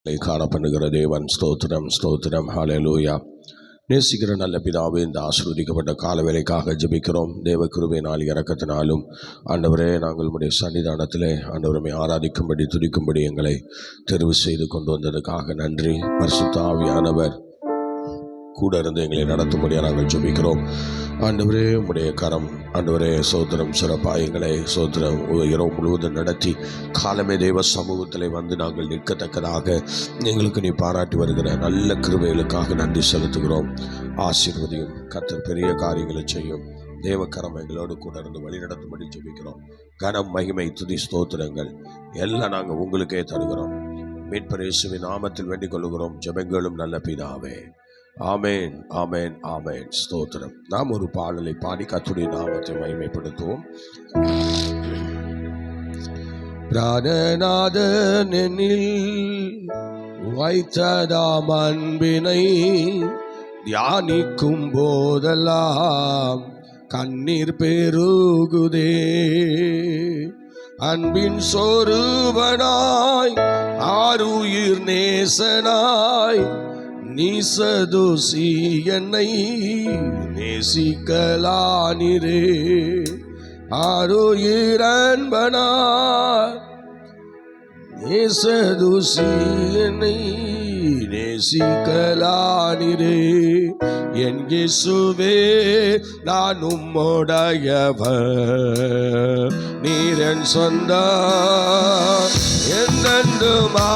காணப்படுகிற தேவன் ஸ்தோத்திரம் ஸ்தோத்திரம் ஹல்லேலூயா. நேசிக்கிற நல்ல பிதாவே, இந்த ஆசீர்வதிக்கப்பட்ட காலவேளைக்காக ஜெபிக்கிறோம். தேவ கிருபையினால் இரக்கத்தினாலும் ஆண்டவரே, நாங்கள் உம்முடைய சன்னிதானத்திலே ஆண்டவரை ஆராதிக்கும்படி துதிக்கும்படி எங்களை தெரிவு செய்து கொண்டு வந்ததுக்காக நன்றி. பரிசுத்த ஆவியானவர் கூட இருந்து எங்களை நடத்தும்படியாக நாங்கள் ஜெபிக்கிறோம். ஆண்டவரே, உம்முடைய கரம் ஆண்டவரே சோத்திரம் சிறப்பாக எங்களை சோத்திரம் இரவு முழுவதும் நடத்தி காலமே தேவ சமூகத்தில் வந்து நாங்கள் நிற்கத்தக்கதாக எங்களுக்கு நீ பாராட்டி வருகிற நல்ல கிருபைகளுக்காக நன்றி செலுத்துகிறோம். ஆசீர்வதியும் கர்த்தர் பெரிய காரியங்களை செய்யும். தேவக்கரம் எங்களோடு கூட இருந்து வழி நடத்தும்படி ஜெபிக்கிறோம். கனம் மகிமை துதி ஸ்தோத்திரங்கள் எல்லாம் நாங்கள் உங்களுக்கே தருகிறோம். மீட்பர் இயேசுவின் நாமத்தில் வேண்டிக் கொள்கிறோம் ஜெபங்களும் நல்ல பிதாவே. ஆமேன் ஆமேன் ஆமேன் ஸ்தோத்திரம். நாம் ஒரு பாடலை பாடி கர்த்தருடைய நாமத்தை மகிமைப்படுத்துவோம். பிராணநாதன் என்னில் வைத்ததாம் அன்பினை தியானிக்கும் போதெல்லாம் கண்ணீர் பெருகுதே. அன்பின் சொரூபனாய் ஆருயிர் நேசனாய் நீசதோசி என்னை நேசிக்கலானிரே. ஆருயிர் அன்பனாய் நேசதோசி என்னை நேசிக்கலானிரே. என் இயேசுவே, நான் உம்முடையவர், நீர் என் சொந்தம் என்றென்றுமா.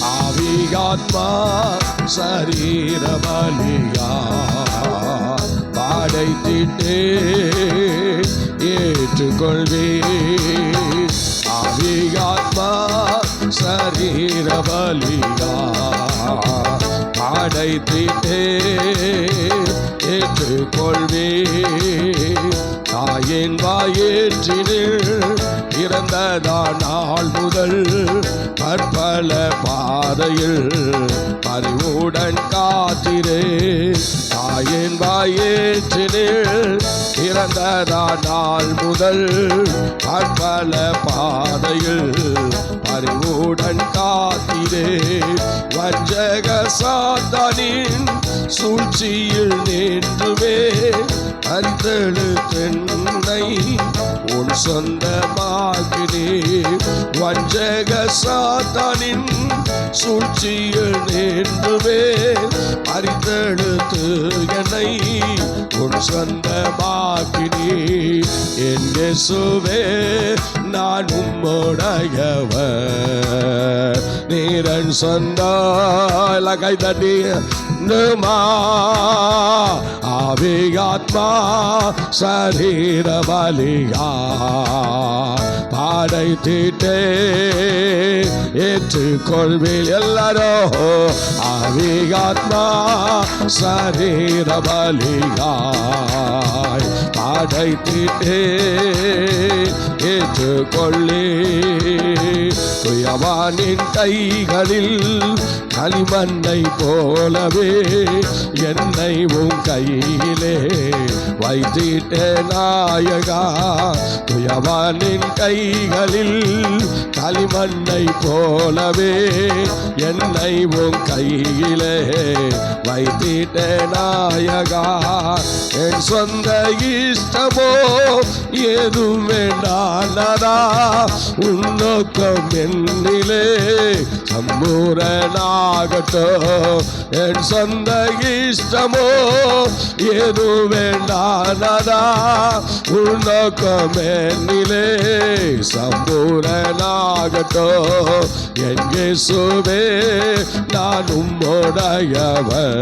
ஆவியாத்மா சரீர பலியா படைத்திட்டே ஏற்றுக்கொள்வே. ஆவியாத்மா சரீர பலியா படைத்திட்டே ஏற்றுக்கொள்வே. தாயின் வாயேற்றினில் இறந்ததா நாள் முதல் பற்பல பாதையில் பரிவுடன் காத்திரே. தாயின் வாயேற்றினில் இறந்ததா நாள் முதல் பற்பல பாதையில் பரிவுடன் காத்திரே. வஞ்சக சாத்தானின் சூழ்ச்சியில் நின்றுமே அறிந்தெழுத்தென்னை உன் சொந்தமாகினே. வஞ்சக சாத்தானின் சூழ்ச்சியில் நின்றுமே அறிந்தெழுத்து என்னை உன் சொந்தமாகினே. என் இயேசுவே, நான் உம்முடையவர், நீர் என் சொந்த கை தட்டி நுமா. ஆவியாத்மா சரீர பலியா படைத்திட்டே ஏற்றுக்கொள்வில் எல்லாரும். ஆவியாத்மா சரீர பலியாய் படைத்திட்டே ஏற்றுக்கொள்ளே. குயவானின் கைகளில் களிமண்ணை போலவே என்னை உன் கையிலே வைத்திட்ட நாயகா. குயவானின் கைகளில் களிமண்ணை போலவே என்னை உன் கையிலே வைத்திட்ட நாயகா. என் சொந்த இஷ்டமோ ஏதும் வேண்டானதா, உன்னோக்கம் என்னிலே சம்பூரணாகட்டும். என் சொந்த இஷ்டமோ ஏது வேண்டானதா, உன்னோக்கம் என்னிலே சம்பூரணாகட்டும். என் இயேசுவே, நான் உம்முடையவர்,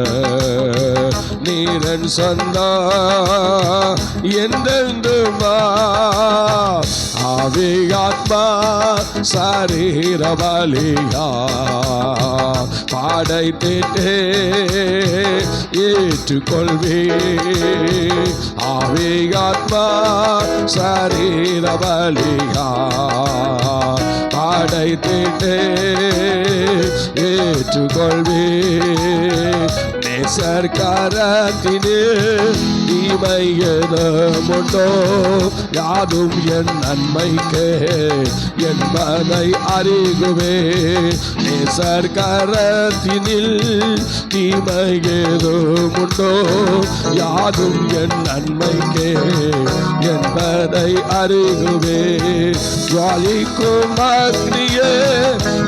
நீர் என் சொந்தம் என்றென்றுமா. ஆவியாத்மா சரீர பலியா படைத்திட்டே ஏற்றுக்கொள்வே. ஆவியாத்மா சரீர பலியா படைத்திட்டே ஏற்றுக்கொள்வே. நேசர் கரத்தினில் தீமை ஏதுமுண்டோ யாதும் என் நன்மைக்கே என்பதை அறிகுவே நேசர் கரத்தினில் தீமை ஏதுமுண்டோ யாதும் என் நன்மைக்கே என்பதை அறிகுவே ஜுவாலிக்கும் அக்னியே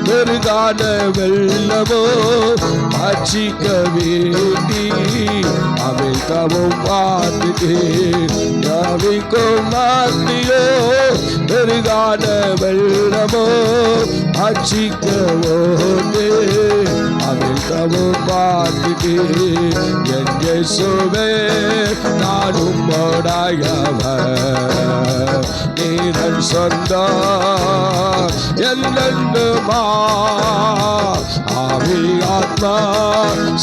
பெருகான வெள்ளமோ பட்சிக்க வேண்டி அமிழ்கவும் பார்த்துக்கே ஜாவிக்கும் அக்னியோ பெருகான வெள்ளமோ பட்சிக்க ஓண்டே அமிழ்கவும் பார்த்துக்கே என் இயேசுவே நானும் உடையவர் நீரன் சொந்தம் என்னென்னுமா ஆவி ஆத்மா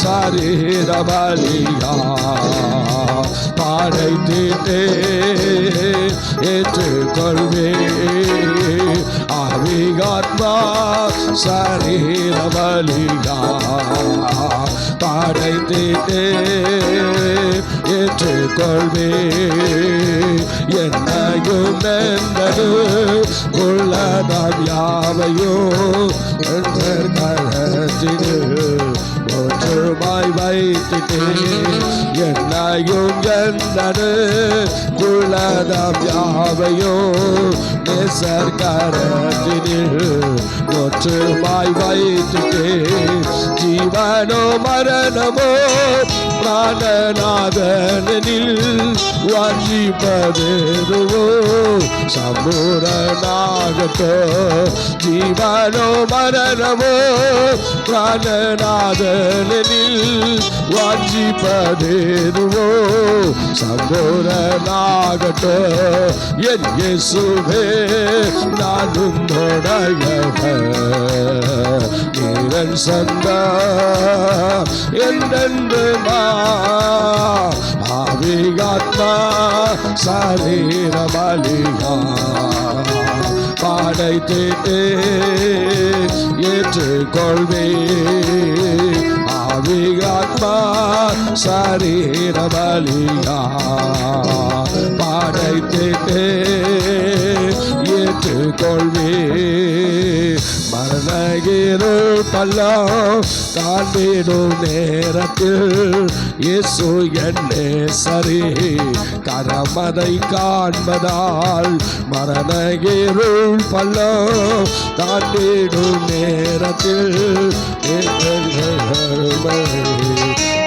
சரீர பலியா படைத்தே ஏற்றுக்கொள்வே ஆவி ஆத்மா சரீர பலியா படைத்தே ஏற்றுக்கொள்வே என்னையும் நந்தது உள்ளதாம் யாவையோ என்ற கரத்தினு ஒற்றுமாய் வைத்துட்டே என்னையும் எந்தது உள்ளதாம் யாவையோ நேசர் கரத்தினில் ஒற்றுமாய் வைத்துட்டே ஜீவனோ மரணமோ பிராணநாதனில் வாஞ்சிப்பதேதுவோ சம்பூரணாகட்டோ ஜீவனோ மரணமோ பிராணநாதனில் வாஞ்சிப்பதேதுவோ சம்பூரணாகட்டோ என் இயேசுவே நானும் உடையவர் நீரன் சொந்தம் என்றென்றுமா ஆவி ஆத்மா சரீர பலியா படைத்தே ஏற்றுக்கொள்வே ஆவி ஆத்மா சரீர பலியா படைத்தே ஏற்றுக்கொள்வே மரணகிருள் பள்ளம் காண்பிடும் நேரத்தில் இயேசு என்னே சரி கரமதை காண்பதால் மரணகிருள் பள்ளம் காண்பிடும் நேரத்தில்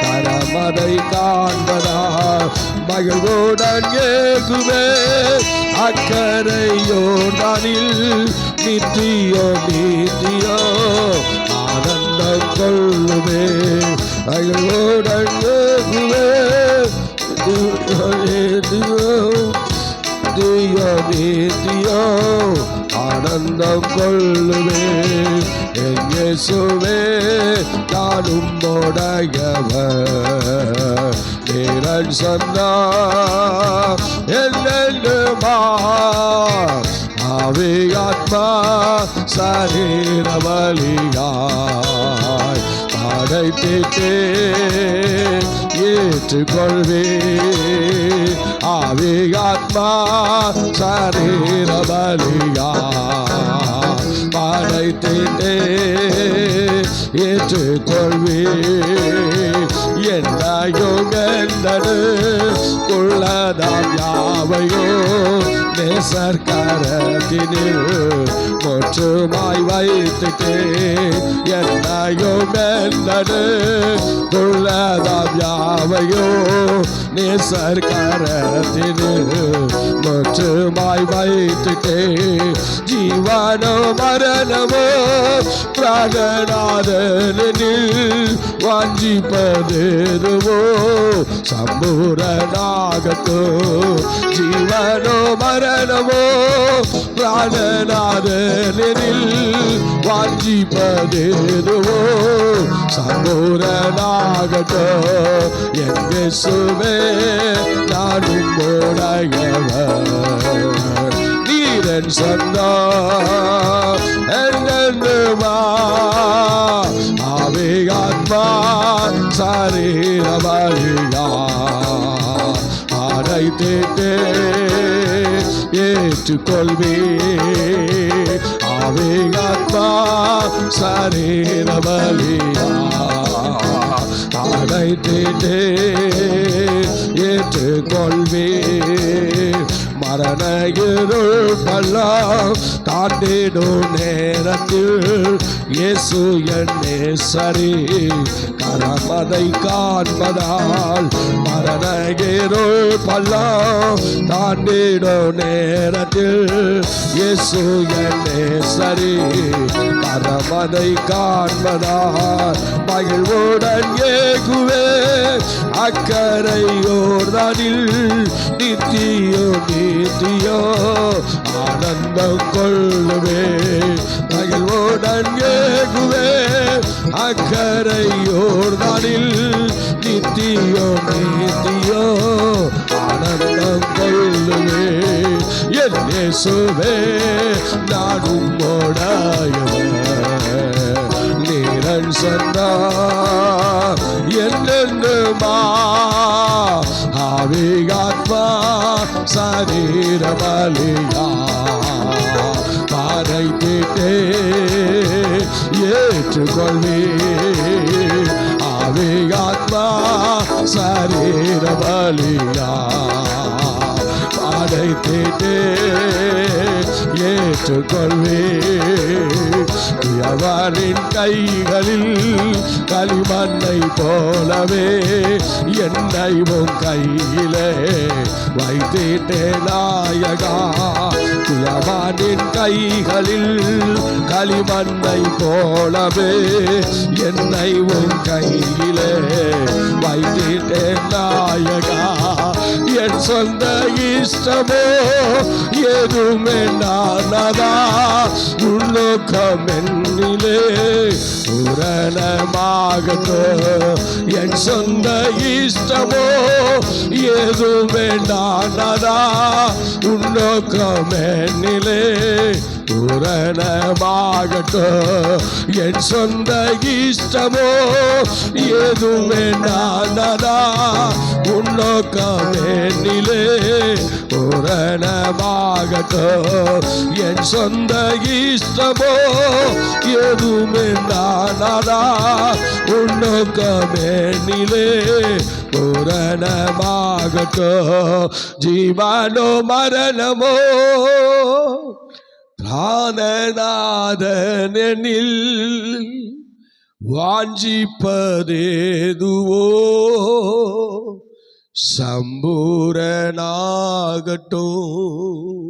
கரமதை காண்பதால் மகிழ்வுடன் ஏகுவே அக்கரையோடானில் நித்தியோ நித்தியோ ஆனந்தம் கொள்ளுவே மகிழ்வுடன் ஏகுவே நித்தியோ நித்தியோ ஆனந்தம் கொள்ளுவே என் இயேசுவே நானும் உடையவர் நீரன் சொன்னார் என்னென்றுமா ஆவி ஆத்மா சரீர பலியாய் படைத்தே ஏற்றுக்கொள்வே ஆவி ஆத்மா சரீர பலியாய் படைத்தே ஏற்றுக்கொள்வே என்னையும் எந்தது உள்ளதாம் யாவையோ நேசர் கரத்தினில் ஒற்றுமாய் வைத்துட்டே என்னையும் எந்தது உள்ளதாம் யாவையோ நேசர் கரத்தினில் ஒற்றுமாய் வைத்துட்டே ஜீவனோ மரணமோ பிராணநாதனில் வாஞ்சிப்பதேதுவோ சம்பூரணாகட்டோ ஜீவனோ மரணமோ பிராணநாதனில் வாஞ்சிப்பதேதுவோ சம்பூரணாகட்டோ என் இயேசுவே நானும் உடையவர் நீரன் சொந்தம் என்னென்றுமா ஆவி ஆத்மா சரீர பலியா அடைத்திட்டே ஏற்றுக்கொள்வே ஆவே ஆத்மா சரீர பலியா அடைத்திட்டே ஏற்றுக்கொள்வே மரண இருள் பள்ளம் தாண்டிடும் நேரத்தில் இயேசு என்னே சரி கரமதை காண்பதால் மரண இருள் பள்ளம் தாண்டிடும் நேரத்தில் இயேசு என்னே சரி கரமதை காண்பதால் மகிழ்வுடன் ஏகுவே அக்கரை யோர்தானில் நித்தியோ நீதியோ ஆனந்தம் கொள்ளுவே மகிழ்வுடன் ஏகுவே அக்கரை யோர்தானில் நித்தியோ நீதியோ ஆனந்தம் கொள்ளுவே என் இயேசுவே நான் உம்மோடாயவர் நீரன் சொன்னா என்னென்னுமா ஆவி ஆத்மா சரீர பலியா பாரைத்திட்டே ஏற்றுக்கொள்வே ஆவி ஆத்மா சரீர பலியா பாரைத்திட்டே ஏற்றுக்கொள்வே அவரின் கைகளில் களிமண்ணை போலவே என்னை உன் கையிலே வைத்திட்டே நாயகா அவரின் கைகளில் களிமண்ணை போலவே என்னை உன் கையிலே வைத்திட்டே நாயகா என் சொந்த இஷ்டமோ எதுவுமே நானதா உன்னோக்கம் என்னிலே பூரணமாகட்டோ என் சொந்த இஷ்டமோ எதுவுமே நானதா உன்னோக்கம் என்னிலே பூரணமாகட்டோ என் சொந்த இஷ்டமோ எதுவுமே நானதா உன்னோக்கம் என்னிலே பூரணமாகட்டோ என் சொந்த இஷ்டமோ எதுவுமே நானதா உன்னோக்கம் என்னிலே பூரணமாகட்டோ ஜீவனோ மரணமோ பிராணநாதனில் வாஞ்சிப்பதேதுவோ சம்பூரணாகட்டும்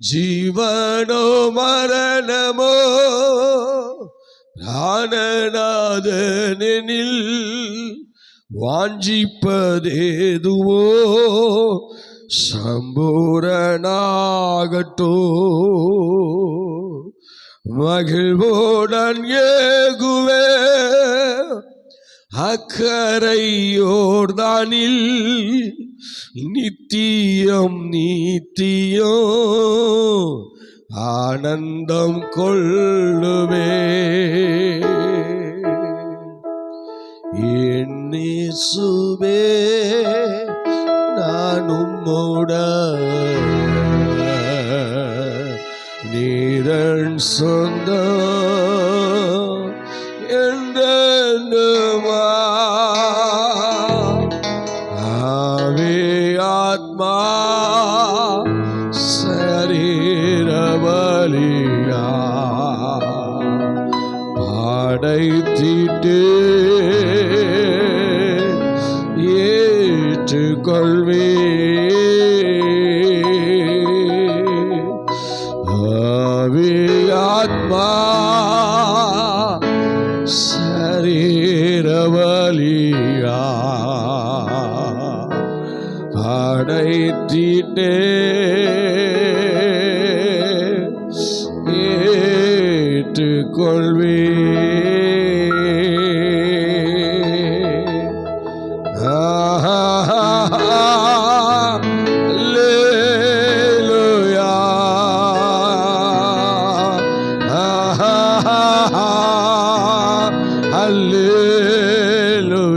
ஜீவனோ மரணமோ பிராணநாதனில் வாஞ்சிப்பதேதுவோ சம்பூரணாகட்டோ மகிழ்வுடன் ஏகுவே அக்கரை யோர்தானில் நித்தியம் நீத்தியோ ஆனந்தம் கொள்ளுவே என் இயேசுவே நான் நீரன் சொந்தம் என்றென்றுமா ஆவி ஆத்மா சரீர பலியா படைத்திட்டே ஏற்றுக்கொள்வே ஆத்மா சரீர பலியா படைத்திட்டே ஏற்றுக்கொள்வே Hallelujah.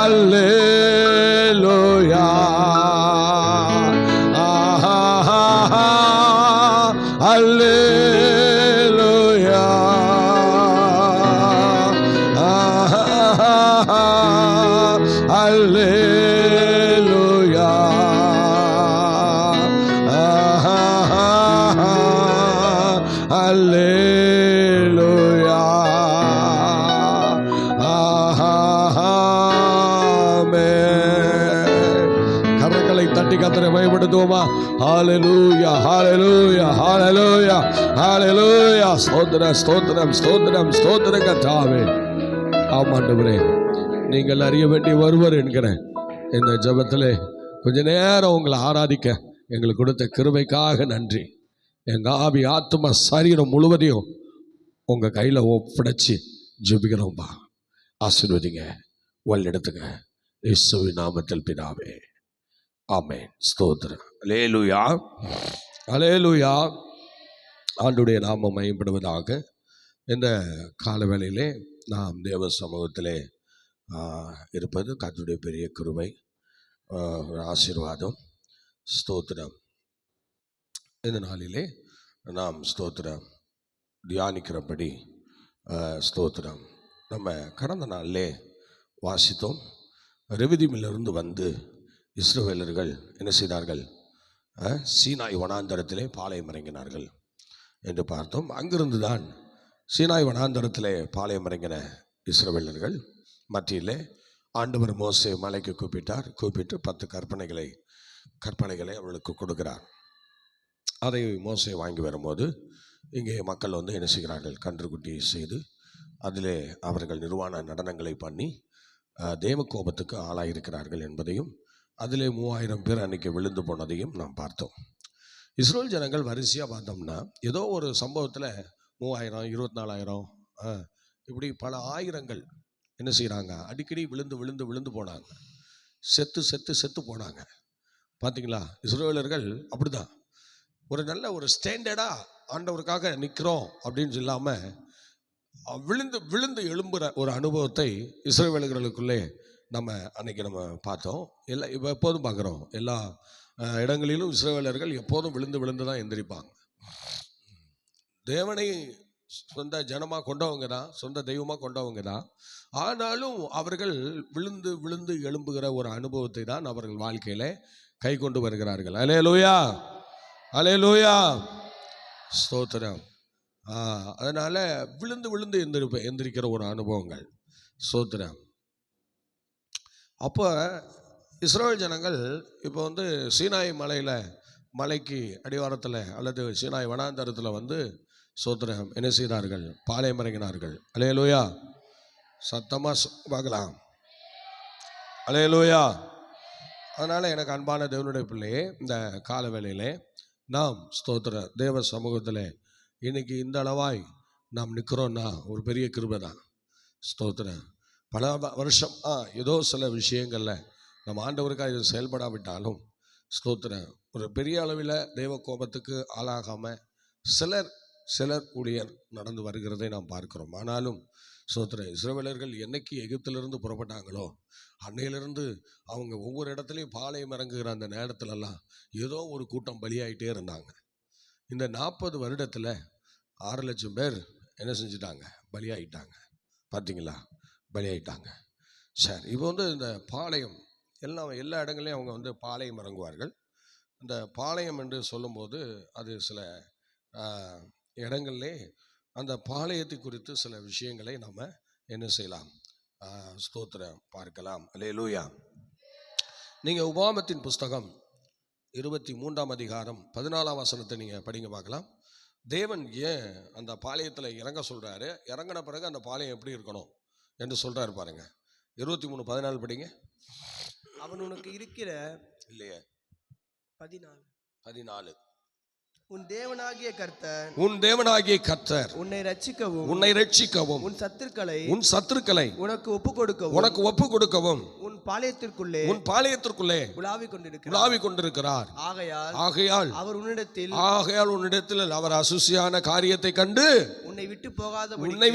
அல்லேலூயா அல்லேலூயா அல்லேலூயா அல்லேலூயா கரங்களை தட்டி கர்த்தரை மகிமைப்படுத்துவோமா? ஹல்லேலூயா ஹல்லேலூயா ஹல்லேலூயா ஹல்லேலூயா. ஸ்தோத்திரம் ஸ்தோத்திரம் ஸ்தோத்திரம் ஸ்தோத்திரம் கர்த்தாவே. ஆமாண்டவரே, நீங்கள் அறிய வேண்டிய ஒருவர் என்கிற இந்த ஜெபத்திலே கொஞ்ச நேரம் உங்களை ஆராதிக்க எங்களுக்கு கொடுத்த கிருபைக்காக நன்றி. எங்கள் ஆவி ஆத்தும சரீரம் முழுவதையும் உங்கள் கையில் ஒப்படைச்சி ஜெபிக்கிறோம்பா. ஆசீர்வதிங்க, வழிநடத்துங்க. இயேசுவின் நாமத்தில் பிதாவே, ஆமென். ஸ்தோத்திரம். அல்லேலூயா அல்லேலூயா. ஆண்டவருடைய நாமம் மகிமைப்படுவதாக. இந்த காலவேளையிலே நாம் தேவ சமூகத்திலே இருப்பது கர்த்தருடைய பெரிய கிருபை, ஒரு ஆசீர்வாதம். ஸ்தோத்திரம். இந்த நாளிலே நாம் ஸ்தோத்திரம் தியானிக்கிறபடி ஸ்தோத்திரம் நம்ம கடந்த நாளிலே வாசித்தோம். ரெவிதீமிலிருந்து வந்து இஸ்ரவேலர்கள் என்ன செய்தார்கள்? சீனாய் வனாந்தரத்திலே பாளையம் இறங்கினார்கள் என்று பார்த்தோம். அங்கிருந்து தான் சீனாய் வனாந்தரத்திலே பாளையம் இறங்கின இஸ்ரவேலர்கள் மத்தியிலே ஆண்டவர் மோசே மலைக்கு கூப்பிட்டு 10 கற்பனைகளை அவர்களுக்கு கொடுக்கிறார். அதை மோசே வாங்கி வரும்போது இங்கே மக்கள் வந்து என்ன செய்கிறார்கள்? கன்றுக்குட்டியை செய்து அதிலே அவர்கள் நிர்வாண நடனங்களை பண்ணி தேவ கோபத்துக்கு ஆளாயிருக்கிறார்கள் என்பதையும், அதிலே 3000 பேர் அன்றைக்கி விழுந்து போனதையும் நாம் பார்த்தோம். இஸ்ரேல் ஜனங்கள் வரிசையாக பார்த்தோம்னா ஏதோ ஒரு சம்பவத்தில் 3000 24,000 இப்படி பல ஆயிரங்கள் என்ன செய்கிறாங்க? அடிக்கடி விழுந்து போனாங்க. செத்து போனாங்க. பார்த்தீங்களா? இஸ்ரவேலர்கள் அப்படிதான் ஒரு நல்ல ஒரு ஸ்டாண்டர்டாக ஆண்டவருக்காக நிற்கிறோம் அப்படின்னு இல்லாமல் விழுந்து எழும்புகிற ஒரு அனுபவத்தை இஸ்ரவேலர்களுக்குள்ளே நம்ம அன்னைக்கு பார்த்தோம். இப்போ எப்போதும் பார்க்குறோம். எல்லா இடங்களிலும் இஸ்ரவேலர்கள் எப்போதும் விழுந்து தான் எந்திரிப்பாங்க. தேவனை சொந்த ஜனமாக கொண்டவங்க தான், சொந்த தெய்வமாக கொண்டவங்க தான். ஆனாலும் அவர்கள் விழுந்து எழும்புகிற ஒரு அனுபவத்தை தான் அவர்கள் வாழ்க்கையில் கை கொண்டு வருகிறார்கள். அல்லேலூயா அல்லேலூயா. ஸ்தோத்திரம். அதனால் விழுந்து எந்திரிக்கிற ஒரு அனுபவங்கள். ஸ்தோத்திரம். அப்போ இஸ்ரவேல் ஜனங்கள் இப்போ வந்து சீனாய் மலைக்கு அடிவாரத்தில் அல்லது சீனாய் வனாந்தரத்தில் வந்து ஸ்தோத்திரம் என்ன செய்தார்கள்? பாளையம் இறங்கினார்கள். அல்லேலூயா. சத்தமாக பார்க்கலாம். அல்லேலூயா. அதனால் எனக்கு அன்பான தேவனுடைய பிள்ளையே, இந்த கால வேளையிலே நாம் ஸ்தோத்திர தேவ சமூகத்தில் இன்னைக்கு இந்த அளவாய் நாம் நிற்கிறோன்னா ஒரு பெரிய கிருபை தான். ஸ்தோத்திரம். பல வருஷம் ஏதோ சில விஷயங்களில் நம்ம ஆண்டவருக்காக இது செயல்படாவிட்டாலும் ஸ்தோத்திரம் ஒரு பெரிய அளவில் தெய்வ கோபத்துக்கு ஆளாகாமல் சிலர் ஊழியர் நடந்து வருகிறதை நாம் பார்க்கிறோம். ஆனாலும் ஸ்தோத்திரம் இஸ்ரவேலர்கள் என்னைக்கு எகிப்திலிருந்து புறப்பட்டாங்களோ அன்னையிலிருந்து அவங்க ஒவ்வொரு இடத்துலையும் பாளையம் இறங்குகிற அந்த நேரத்துலலாம் ஏதோ ஒரு கூட்டம் பலியாயிட்டே இருந்தாங்க. இந்த 40 வருடத்தில் 6 லட்சம் பேர் என்ன செஞ்சிட்டாங்க? பலியாயிட்டாங்க. பார்த்தீங்களா? பலியாயிட்டாங்க. சரி, இப்போ வந்து இந்த பாளையம் எல்லா இடங்களையும் அவங்க வந்து பாளையம் இறங்குவார்கள். இந்த பாளையம் என்று சொல்லும்போது அது சில இடங்கள்லே அந்த பாளையத்தை குறித்து சில விஷயங்களை நாம் என்ன செய்யலாம்? ஸ்தோத்திரம் பார்க்கலாம். அல்லேலூயா. நீங்கள் உபாகமத்தின் புஸ்தகம் 23ஆம் அதிகாரம் 14ஆம் வசனத்தை நீங்கள் படிங்க பார்க்கலாம். தேவன் ஏன் அந்த பாளையத்தில் இறங்க சொல்கிறாரு, இறங்கின பிறகு அந்த பாளையம் எப்படி இருக்கணும் என்று சொல்கிறாரு பாருங்க. 23:14 படிங்க. அவன் உனக்கு இருக்கிற இல்லையே 14 உன் தேவனாகிய கர்த்தர் உன்னை ரட்சிக்கவும் உன் சத்துருக்களை உனக்கு ஒப்பு கொடுக்கவும் உன் உன் பாளையத்திற்குள்ளே உலாவிக் கொண்டிருக்கிறார். ஆகையால் அவர் உன்னிடத்தில் அவர் அசுசியான காரியத்தை கண்டு உன்னை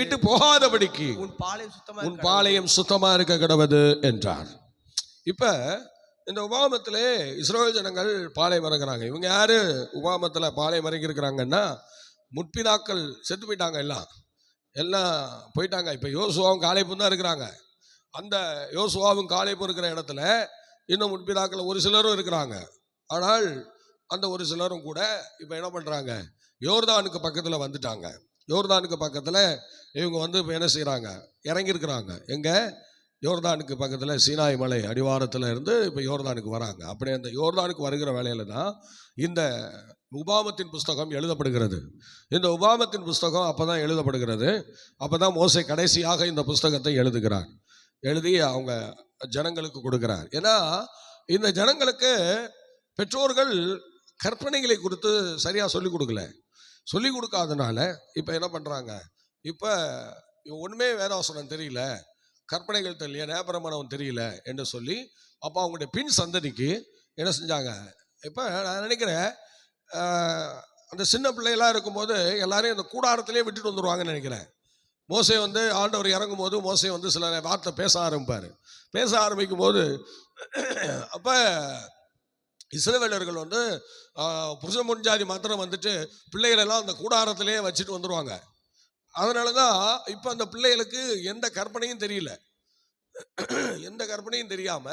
விட்டு போகாதபடிக்கு உன் பாளையம் சுத்தமா இருக்க கடவது என்றார். இப்ப இந்த உபாகமத்திலே இஸ்ரவேல் ஜனங்கள் பாளையம் இறங்குறாங்க. இவங்க யாரு உபாகமத்துல பாளையம் இறங்கி இருக்கிறாங்கன்னா, முற்பிதாக்கள் செத்து போயிட்டாங்க, எல்லாம் போயிட்டாங்க. இப்ப யோசுவாவும் காலேபும் தான் இருக்கிறாங்க. அந்த யோசுவாவும் காலேபும் இருக்கிற இடத்துல இன்னும் முற்பிதாக்கள் ஒரு சிலரும் இருக்கிறாங்க. ஆனால் அந்த ஒரு சிலரும் கூட இப்ப என்ன பண்றாங்க, யோர்தானுக்கு பக்கத்துல வந்துட்டாங்க. யோர்தானுக்கு பக்கத்துல இவங்க வந்து இப்ப என்ன செய்யறாங்க, இறங்கி இருக்கிறாங்க. எங்க? யோர்தானுக்கு பக்கத்துல சீனாய் மலை அடிவாரத்துல இருந்து இப்ப யோர்தானுக்கு வராங்க. அப்படி அந்த யோர்தானுக்கு வருகிற வேலையில தான் இந்த உபாகமத்தின் புஸ்தகம் எழுதப்படுகிறது. இந்த உபாகமத்தின் புஸ்தகம் அப்பதான் எழுதப்படுகிறது. அப்பதான் மோசே கடைசியாக இந்த புஸ்தகத்தை எழுதுகிறார். எழுதி அவங்க ஜனங்களுக்கு கொடுக்கிறார். ஏன்னா இந்த ஜனங்களுக்கு பெற்றோர்கள் கற்பனைகளை குறித்து சரியா சொல்லிக் கொடுக்கல. சொல்லிக் கொடுக்காதனால இப்ப என்ன பண்றாங்க, இப்ப ஒண்ணுமே வேதவசனம் தெரியல, கற்பனைகள் தெரியல, நேபரமானவன் தெரியல என்று சொல்லி அப்ப அவங்களுடைய பின் சந்ததிக்கு என்ன செஞ்சாங்க. இப்ப நான் நினைக்கிறேன், அந்த சின்ன பிள்ளைகளா இருக்கும்போது எல்லாரையும் அந்த கூடாரத்திலே விட்டுட்டு வந்துடுவாங்கன்னு நினைக்கிறேன். மோசே வந்து ஆண்டவர் இறங்கும் போது மோசே வந்து சில வார்த்தை பேச ஆரம்பிப்பார். பேச ஆரம்பிக்கும் போது அப்ப இஸ்ரவேலர்கள் வந்து புருஷ முன்ஜாதி மாத்திரம் வந்துட்டு பிள்ளைகளெல்லாம் அந்த கூடாரத்திலே வச்சுட்டு வந்துடுவாங்க. அதனாலதான் இப்ப அந்த பிள்ளைகளுக்கு எந்த கற்பனையும் தெரியல. எந்த கற்பனையும் தெரியாம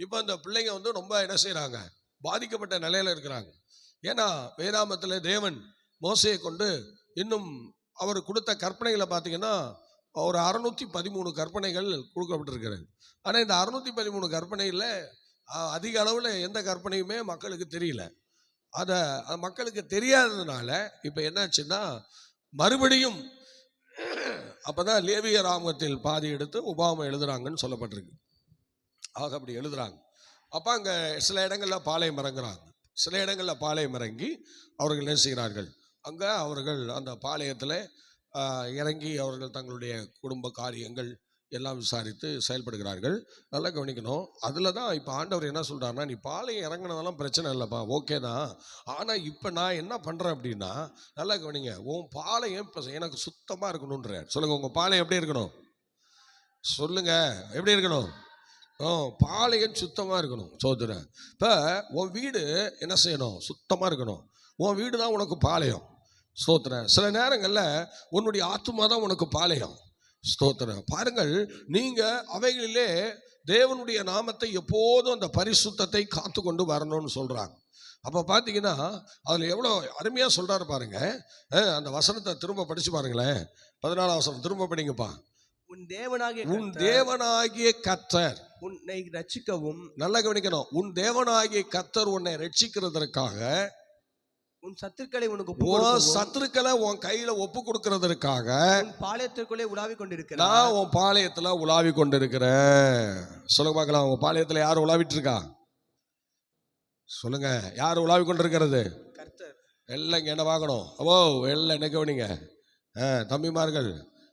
இப்ப அந்த பிள்ளைங்க வந்து ரொம்ப என்ன செய்யறாங்க, பாதிக்கப்பட்ட நிலையில இருக்கிறாங்க. ஏன்னா வேதாமத்துல தேவன் மோசையை கொண்டு இன்னும் அவர் கொடுத்த கற்பனைகளை பார்த்தீங்கன்னா ஒரு 613 கற்பனைகள் கொடுக்கப்பட்டிருக்கிறது. ஆனா இந்த 613 கற்பனையில் அதிக அளவில் எந்த கற்பனையுமே மக்களுக்கு தெரியல. அதை மக்களுக்கு தெரியாததுனால இப்ப என்னாச்சுன்னா மறுபடியும் அப்பதான் லேவிய ராமத்தில் பாதி எடுத்து உபாகமம் எழுதுறாங்கன்னு சொல்லப்பட்டிருக்கு. ஆக அப்படி எழுதுறாங்க. அப்ப அங்க சில இடங்கள்ல பாளையம் இறங்குறாங்க. சில இடங்கள்ல பாளையம் இறங்கி அவர்கள் என்ன செய்கிறார்கள், அங்க அவர்கள் அந்த பாளையத்துல இறங்கி அவர்கள் தங்களுடைய குடும்ப காரியங்கள் எல்லாம் விசாரித்து செயல்படுகிறார்கள். நல்லா கவனிக்கணும். அதில் தான் இப்போ ஆண்டவர் என்ன சொல்கிறாருன்னா, நீ பாளையம் இறங்கினதெல்லாம் பிரச்சனை இல்லைப்பா, ஓகே தான். ஆனால் இப்போ நான் என்ன பண்ணுறேன் அப்படின்னா, நல்லா கவனிங்க, உன் பாளையம் இப்போ எனக்கு சுத்தமாக இருக்கணுன்ற. சொல்லுங்கள், உங்கள் பாளையம் எப்படி இருக்கணும்? சொல்லுங்கள், எப்படி இருக்கணும்? பாளையம் சுத்தமாக இருக்கணும். சோதரன், இப்போ உன் வீடு என்ன செய்யணும்? சுத்தமாக இருக்கணும். உன் வீடு தான் உனக்கு பாளையம். ஸ்தோத்திரம். சில நேரங்களில் உன்னுடைய ஆத்துமா தான் உனக்கு பாளையம். ஸ்தோத்திரம். பாருங்கள், நீங்க அவைகளிலே தேவனுடைய நாமத்தை எப்போதும் அந்த பரிசுத்தத்தை காத்து கொண்டு வரணும்னு சொல்றாங்க. அப்ப பாத்தீங்கன்னா அதுல எவ்வளவு அருமையா சொல்றாரு பாருங்க. அந்த வசனத்தை திரும்ப படிச்சு பாருங்களேன். 14ஆம் வசனம் திரும்ப படிங்கப்பா. உன் தேவனாகிய கர்த்தர் உன்னை ரட்சிக்கவும். நல்லா கவனிக்கணும். உன் தேவனாகிய கர்த்தர் உன்னை ரட்சிக்கிறதற்காக, உன் சத்துருக்களை சத்துருக்களை உன் கையில ஒப்பு கொடுக்கிறதற்காக பாளையத்திற்குள்ளே உலாவி கொண்டிருக்கிறேன். நான் உன் பாளையத்துல உலாவி கொண்டிருக்கிறேன். சொல்லுங்க பார்க்கலாம், உங்க பாளையத்துல யாரு உலாவிட்டு இருக்கா? சொல்லுங்க, யாரு உலாவி கொண்டிருக்கிறது? கர்த்தர். எல்லாம் இங்க என்ன வாங்கணும்? ஓ, எல்லாம் என்ன கவனிங்க தம்பிமார்கள்,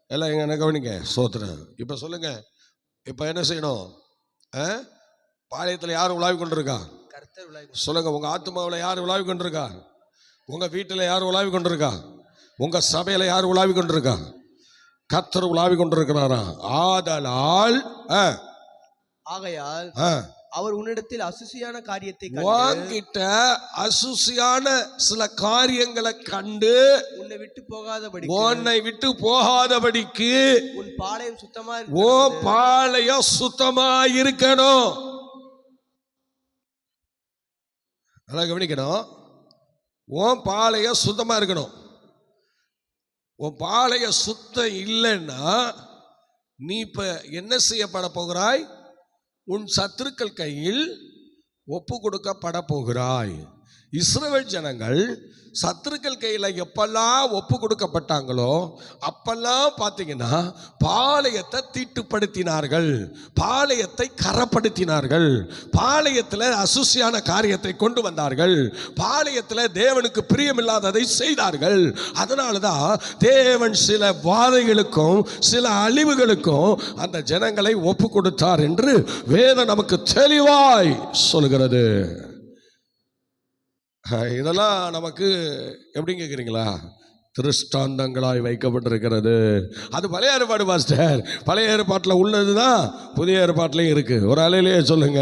எல்லாம் இங்க என்ன கவனிங்க. சோத்திரம். இப்ப சொல்லுங்க, இப்ப என்ன செய்யணும்? பாளையத்துல யாரு உலாவி கொண்டிருக்கா? கர்த்தர். சொல்லுங்க, உங்க ஆத்மாவில் யாரு உலாவி கொண்டிருக்கா? உங்க வீட்டில் யார் உலாவி கொண்டிருக்கா? உங்க சபையில யார் உலாவி கொண்டிருக்கா? கர்த்தர் உலாவி கொண்டிருக்கிறாரா? ஆகையால் அவர் உன்னிடத்தில் அசுசியான காரியத்தை வாங்கிட்ட அசுசியான சில காரியங்களை கண்டு உன்னை விட்டு போகாதபடிக்கு உன் பாளையம் சுத்தமா பாளையம் சுத்தமா இருக்கணும். நல்லா கவனிக்கணும். உன் பாளையம் சுத்தமா இருக்கணும். உன் பாளையம் சுத்தம் இல்லைன்னா நீ இப்ப என்ன செய்யப்பட போகிறாய்? உன் சத்துருக்கள் கையில் ஒப்பு கொடுக்கப்பட போகிறாய். இஸ்ரவேல் ஜனங்கள் சத்துருக்கள் கையில் எப்பெல்லாம் ஒப்பு கொடுக்கப்பட்டாங்களோ அப்பெல்லாம் பார்த்தீங்கன்னா பாளையத்தை தீட்டுப்படுத்தினார்கள், பாளையத்தை கரப்படுத்தினார்கள், பாளையத்தில் அசுசியான காரியத்தை கொண்டு வந்தார்கள், பாளையத்தில் தேவனுக்கு பிரியமில்லாததை செய்தார்கள். அதனால தான் தேவன் சில வாதைகளுக்கும் சில அழிவுகளுக்கும் அந்த ஜனங்களை ஒப்பு கொடுத்தார் என்று வேதம் நமக்கு தெளிவாய் சொல்கிறது. இதெல்லாம் நமக்கு எப்படி கேட்குறீங்களா? திருஷ்டாந்தங்களாய் வைக்கப்பட்டிருக்கிறது. அது பழைய ஏற்பாடு பாஸ்டர். பழைய ஏற்பாட்டில் உள்ளது தான் புதிய ஏற்பாட்டிலையும் இருக்குது. ஒரு அலையிலேயே சொல்லுங்க.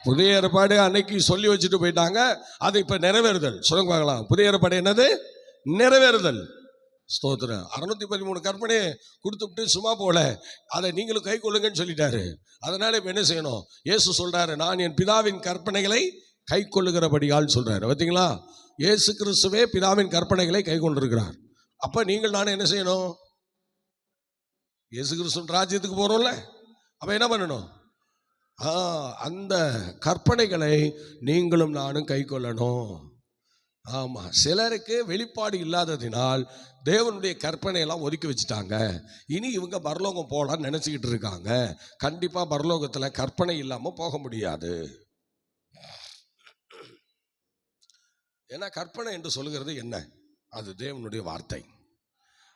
புதிய ஏற்பாடு அன்னைக்கு சொல்லி வச்சுட்டு போயிட்டாங்க, அது இப்போ நிறைவேறுதல். சொல்லுங்க பார்க்கலாம். புதிய ஏற்பாடு என்னது? நிறைவேறுதல். ஸ்தோத்திரம். 613 கற்பனை கொடுத்துட்டு சும்மா போல, அதை நீங்களும் கை கொள்ளுங்கன்னு சொல்லிட்டாரு. அதனால இப்போ என்ன செய்யணும்? இயேசு சொல்றாரு, நான் என் பிதாவின் கற்பனைகளை கை கொள்ளுகிறபடியால் சொல்றாரு. பார்த்தீங்களா? இயேசு கிறிஸ்துவே பிதாவின் கற்பனைகளை கை கொண்டிருக்கிறார். அப்ப நீங்கள் நானும் என்ன செய்யணும்? இயேசு கிறிஸ்து ராஜ்யத்துக்கு போறோம்ல, அப்ப என்ன பண்ணணும்? அந்த கற்பனைகளை நீங்களும் நானும் கை கொள்ளணும். ஆமா, சிலருக்கு வெளிப்பாடு இல்லாததினால் தேவனுடைய கற்பனை எல்லாம் ஒதுக்கி வச்சுட்டாங்க. இனி இவங்க பரலோகம் போலான்னு நினைச்சுக்கிட்டு இருக்காங்க. கண்டிப்பா பரலோகத்துல கற்பனை இல்லாம போக முடியாது. ஏன்னா கற்பனை என்று சொல்லுகிறது என்ன? அது தேவனுடைய வார்த்தை.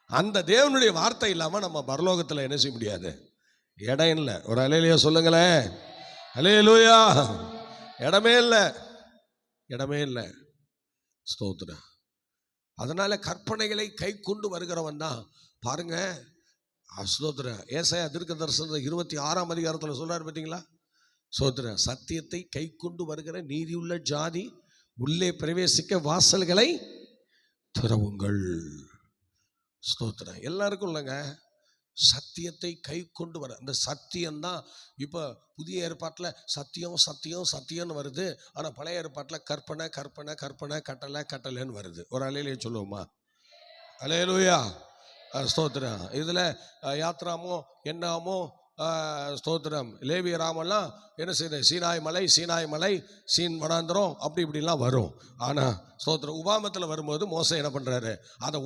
அந்த தேவனுடைய வார்த்தை இல்லாமல் நம்ம பரலோகத்தில் என்ன செய்ய முடியாது? இடம் இல்லை. ஒரு அலையிலையா சொல்லுங்களேன். அல்லேலூயா. இடமே இல்லை, இடமே இல்லை. ஸ்தோத்திரம். அதனால கற்பனைகளை கை கொண்டு வருகிறவன் தான் பாருங்க. ஸ்தோத்திரம். ஏசாயா தீர்க்கதரிசனம் 26ஆம் அதிகாரத்தில் சொல்றாரு பார்த்தீங்களா? ஸ்தோத்திரம். சத்தியத்தை கை கொண்டு வருகிற நீதியுள்ள ஜாதி உள்ளே பிரவேசிக்க வாசல்களை திறவுங்கள். ஸ்தோத்திரம். எல்லாருக்கும் இல்லைங்க, சத்தியத்தை கை கொண்டு வர. அந்த சத்தியம்தான் இப்போ புதிய ஏற்பாட்டில் சத்தியம் சத்தியம் சத்தியம்னு வருது. ஆனால் பழைய ஏற்பாட்டில் கற்பனை கற்பனை கற்பனை கட்டளை கட்டளைன்னு வருது. ஒரு அலையிலேயே சொல்லுவோமா? அல்லேலூயா. ஸ்தோத்திரம். இதில் யாத்ராமோ என்னாமோ ஸ்தோத்திரம் லேவியராமெல்லாம் என்ன செய்யுது? சீனாய் மலை சீன் வனாந்திரம் அப்படி இப்படிலாம் வரும். ஆனால் ஸ்தோத்திரம் உபாமத்தில் வரும்போது மோசே என்ன பண்ணுறாரு? அதை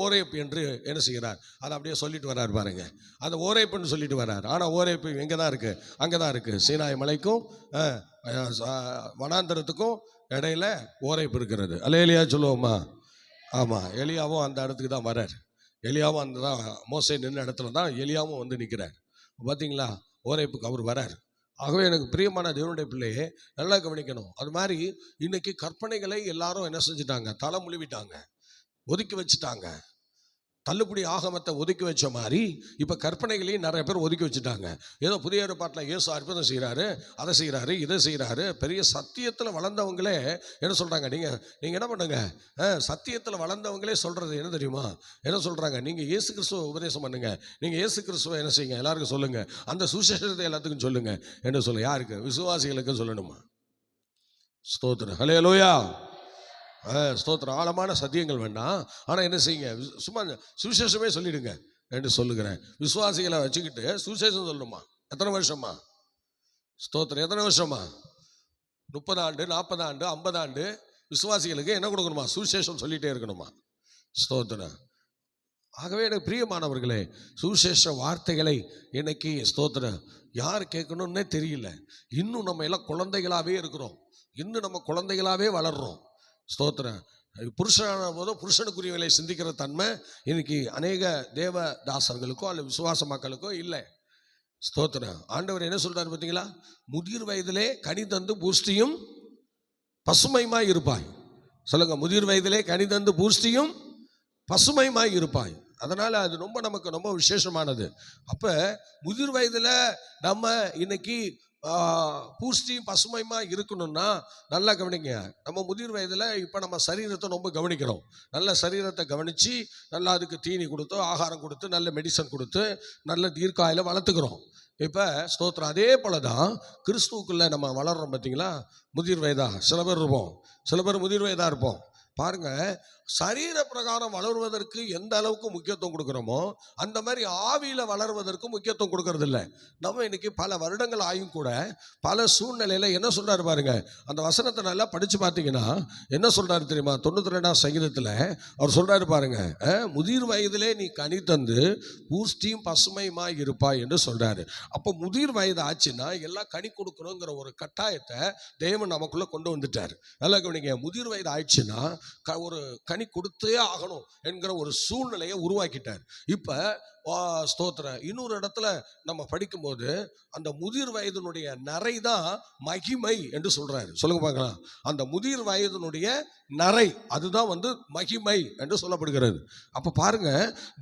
ஓரேப் என்று என்ன செய்கிறார்? அதை அப்படியே சொல்லிட்டு வர்றாரு பாருங்க. அதை ஓரேப்புன்னு சொல்லிட்டு வர்றார். ஆனால் ஓரேப்பு எங்கே தான் இருக்குது? அங்கே தான் இருக்குது. சீனாய் மலைக்கும் வனாந்திரத்துக்கும் இடையில ஓரேப்பு இருக்கிறது. அல்லேலூயா சொல்லுவோமா? ஆமாம். எலியாவும் அந்த இடத்துக்கு தான் வர்றார். எலியாவும் அந்த தான் மோசே நின்ற இடத்துல தான் எலியாவும் வந்து நிற்கிறார். பார்த்தீங்களா? ஓரேப்புக்கு அவர் வரார். ஆகவே எனக்கு பிரியமான தேவனுடைய பிள்ளையே நல்லா கவனிக்கணும். அது மாதிரி இன்னைக்கு கற்பனைகளை எல்லாரும் என்ன செஞ்சுட்டாங்க? தலை முழுவிட்டாங்க, ஒதுக்கி வச்சுட்டாங்க. தள்ளுபடி ஆகமத்தை ஒதுக்கி வச்ச மாதிரி இப்போ கற்பனைகளையும் நிறைய பேர் ஒதுக்கி வச்சுட்டாங்க. ஏதோ புதிய ஏற்பாட்டில் இயேசு அற்புதம் செய்கிறாரு, அதை செய்கிறாரு, இதை செய்கிறாரு. பெரிய சத்தியத்தில் வளர்ந்தவங்களே என்ன சொல்கிறாங்க? நீங்கள் என்ன பண்ணுங்க? சத்தியத்தில் வளர்ந்தவங்களே சொல்கிறது என்ன தெரியுமா? என்ன சொல்கிறாங்க? நீங்கள் இயேசு கிறிஸ்துவ உபதேசம் பண்ணுங்க, நீங்கள் இயேசு கிறிஸ்துவ என்ன செய்யுங்க, எல்லாருக்கும் சொல்லுங்கள், அந்த சுசேஷத்தை எல்லாத்துக்கும் சொல்லுங்க என்று சொல்ல. யாருக்கு? விசுவாசிகளுக்கு சொல்லணுமா? ஸ்தோத்திரம். ஹல்லேலூயா. ஸ்தோத்திரம். ஆழமான சத்தியங்கள் வேண்டாம். ஆனால் என்ன செய்யுங்க? சும்மா சுவிசேஷமே சொல்லிடுங்க என்று சொல்லுகிறேன். விசுவாசிகளை வச்சுக்கிட்டு சுவிசேஷம் சொல்லணுமா? எத்தனை வருஷமா? ஸ்தோத்திரம். எத்தனை வருஷமா? 30 ஆண்டு 40 ஆண்டு 50 ஆண்டு விசுவாசிகளுக்கு என்ன கொடுக்கணுமா? சுவிசேஷம் சொல்லிட்டே இருக்கணுமா? ஸ்தோத்திரம். ஆகவே எனக்கு பிரியமானவர்களே, சுவிசேஷ வார்த்தைகளை இன்னைக்கு ஸ்தோத்திரம் யார் கேட்கணும்னே தெரியல. இன்னும் நம்ம எல்லாம் குழந்தைகளாகவே இருக்கிறோம். இன்னும் நம்ம குழந்தைகளாகவே வளர்றோம். ஸ்தோத்திரம். புருஷனான போதும் புருஷனுக்குரியவர்களை சிந்திக்கிற தன்மை இன்னைக்கு அநேக தேவ தாசர்களுக்கோ அல்லது விசுவாச மக்களுக்கோ இல்லை. ஸ்தோத்திரம். ஆண்டவர் என்ன சொல்றாரு பார்த்தீங்களா? முதிர் வயதிலே கனி தந்து பூஷ்டியும் பசுமையுமாய் இருப்பாய். சொல்லுங்க. முதிர் வயதிலே கனி தந்து பூஷ்டியும் பசுமையுமாய் இருப்பாய். அதனால அது நமக்கு ரொம்ப விசேஷமானது. அப்ப முதிர் வயதுல நம்ம இன்னைக்கு பூஷ்டியும் பசுமையுமா இருக்கணும்னா நல்லா கவனிங்க. நம்ம முதிர் வயதில் இப்போ நம்ம சரீரத்தை ரொம்ப கவனிக்கிறோம். நல்ல சரீரத்தை கவனித்து நல்லா அதுக்கு தீனி கொடுத்து ஆகாரம் கொடுத்து நல்ல மெடிசன் கொடுத்து நல்ல தீர்க்காயில வளர்த்துக்கிறோம். இப்போ ஸ்தோத்திரம். அதே போல தான் கிறிஸ்துவுக்குள்ளே நம்ம வளர்கிறோம். பார்த்தீங்களா? முதிர் வயதாக சில பேர் இருப்போம், சில பேர் முதிர் வயதாக இருப்போம். பாருங்க, சரீர பிரகாரம் வளருவதற்கு எந்த அளவுக்கு முக்கியத்துவம் கொடுக்குறோமோ அந்த மாதிரி ஆவியில வளர்வதற்கு முக்கியத்துவம் கொடுக்கறது இல்லை. நம்ம இன்னைக்கு பல வருடங்கள் ஆயும் கூட பல சூழ்நிலையில என்ன சொல்றாரு பாருங்க, அந்த வசனத்தை நல்லா படிச்சு பார்த்தீங்கன்னா என்ன சொல்றாரு தெரியுமா? 92ஆம் சங்கீதத்தில் அவர் சொல்றாரு பாருங்க, முதிர் வயதிலே நீ கனி தந்து பூஷ்டியும் பசுமையுமாய் இருப்பாய் என்று சொல்றாரு. அப்போ முதிர் வயது ஆச்சுன்னா எல்லாம் கனி கொடுக்கணுங்கிற ஒரு கட்டாயத்தை தேவன் நமக்குள்ள கொண்டு வந்துட்டார். நல்லா கவனிங்க, முதிர் வயது ஆயிடுச்சுன்னா ஒரு கனி கொடுத்தே ஆகணும் என்கிற ஒரு சூழ்நிலையை உருவாக்கிட்டார். இப்ப ஸ்தோத்திரம், இன்னொரு இடத்துல நம்ம படிக்கும்போது அந்த முதிர் வயதினுடைய நரை தான் மகிமை என்று சொல்றாரு. சொல்லுங்க பார்க்கலாம், அந்த முதிர் வயதினுடைய நரை அதுதான் மகிமை என்று சொல்லப்படுகிறது. அப்ப பாருங்க,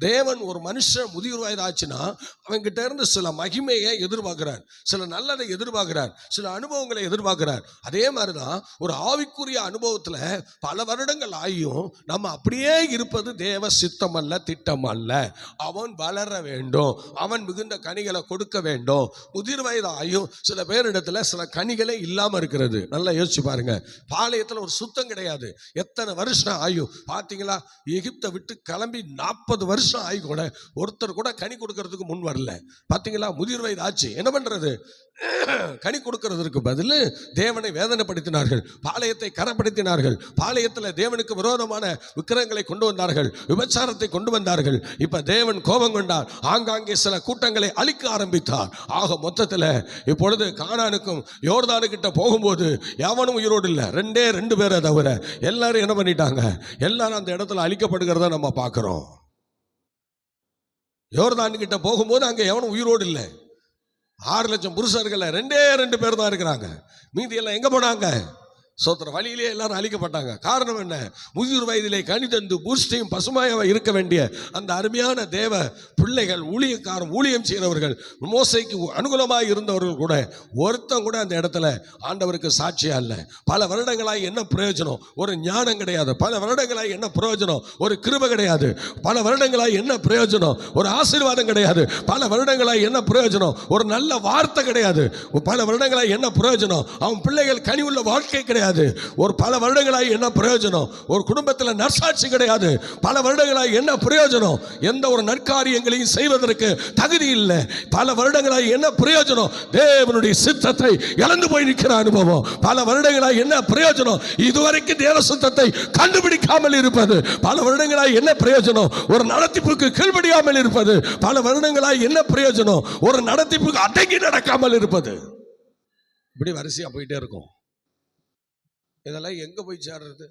தேவன் ஒரு மனுஷன் முதிர் வயது ஆச்சுன்னா அவங்கிட்ட இருந்து சில மகிமையை எதிர்பார்க்கிறார், சில நல்லதை எதிர்பார்க்கிறார், சில அனுபவங்களை எதிர்பார்க்கிறார். அதே மாதிரிதான் ஒரு ஆவிக்குரிய அனுபவத்துல பல வருடங்கள் ஆகியும் நம்ம அப்படியே இருப்பது தேவ சித்தம் அல்ல, திட்டம் அல்ல. அவன் வளர வேண்டும், அவன் மிகுந்த கனிகளை கொடுக்க வேண்டும். முதிர் வயது ஆயும் சில பேரிடத்துல சில கனிகளே இல்லாம இருக்கிறது. நல்லா யோசிச்சு பாருங்க, பாளையத்துல ஒரு சுத்தம் கிடையாது. எத்தனை வருஷம் ஆயும் பாத்தீங்களா? எகிப்தை விட்டு கிளம்பி 40 வருஷம் ஆகி கூட ஒருத்தர் கூட கனி கொடுக்கறதுக்கு முன் வரல. பாத்தீங்களா? முதிர் வயது ஆச்சு, என்ன பண்றது? கனி கொடுக்கிறதுக்கு பதில் தேவனை வேதனைப்படுத்தினார்கள், பாளையத்தை கரப்படுத்தினார்கள், பாளையத்தில் தேவனுக்கு விரோதமான விக்கிரகங்களை கொண்டு வந்தார்கள், விபச்சாரத்தை கொண்டு வந்தார்கள். இப்ப தேவன் கோபம் கொண்டார், ஆங்காங்கே சில கூட்டங்களை அழிக்க ஆரம்பித்தார். ஆக மொத்தத்தில் இப்பொழுது கானானுக்கும் யோர்தானுக்கிட்ட போகும்போது எவனும் உயிரோடு இல்லை, 2 பேரை தவிர எல்லாரும் என்ன பண்ணிட்டாங்க? எல்லாரும் அந்த இடத்துல அழிக்கப்படுகிறத நம்ம பார்க்கிறோம். யோர்தானுக்கிட்ட போகும்போது அங்க எவனும் உயிரோடு இல்லை. 6 லட்சம் புருஷர்கள் 2 பேர் தான் இருக்கிறாங்க. மீதி எல்லாம் எங்க போனாங்க? சோத்திர வழியிலே எல்லாரும் அழிக்கப்பட்டாங்க. காரணம் என்ன? முதிர் வயதிலே கனி தந்து பூஷ்டியும் பசுமையாக இருக்க வேண்டிய அந்த அருமையான தேவ பிள்ளைகள், ஊழியம் செய்கிறவர்கள், மோசைக்கு அனுகூலமாக இருந்தவர்கள் கூட ஒருத்தம் கூட அந்த இடத்துல ஆண்டவருக்கு சாட்சியா இல்லை. பல வருடங்களாய் என்ன பிரயோஜனம்? ஒரு ஞானம் கிடையாது. பல வருடங்களாய் என்ன பிரயோஜனம்? ஒரு கிருபை கிடையாது. பல வருடங்களாய் என்ன பிரயோஜனம்? ஒரு ஆசீர்வாதம் கிடையாது. பல வருடங்களாய் என்ன பிரயோஜனம்? ஒரு நல்ல வார்த்தை கிடையாது. பல வருடங்களாய் என்ன பிரயோஜனம்? அவன் பிள்ளைகள் கனி உள்ள வாழ்க்கை கிடையாது. ஒரு பல வருடங்களாய் என்ன பிரயோஜனம்? ஒரு குடும்பத்தில் நற்சாட்சி கிடையாது. பல வருடங்களாய் என்ன பிரயோஜனம்? எந்த ஒரு நற்காரியங்களையும் செய்வதற்கு தகுதி இல்லை. பல வருடங்களாய் என்ன பிரயோஜனம்? தேவனுடைய சித்தத்தை இழந்து போய் நிற்கிற அனுபவம். பல வருடங்களாய் என்ன பிரயோஜனம்? இதுவரைக்கும் தேவ சித்தத்தை கண்டுபிடிக்காமல் இருப்பது. பல வருடங்களாய் என்ன பிரயோஜனம்? ஒரு நடத்திப்புக்கு கீழ்ப்படியாமல் இருப்பது. பல வருடங்களாய் என்ன பிரயோஜனம்? ஒரு நடத்திப்புக்கு அடங்கி நடக்காமல் இருப்பது. இப்படி வரிசையா போயிட்டே இருக்கும். இதெல்லாம் எங்க போய் சேர்றது?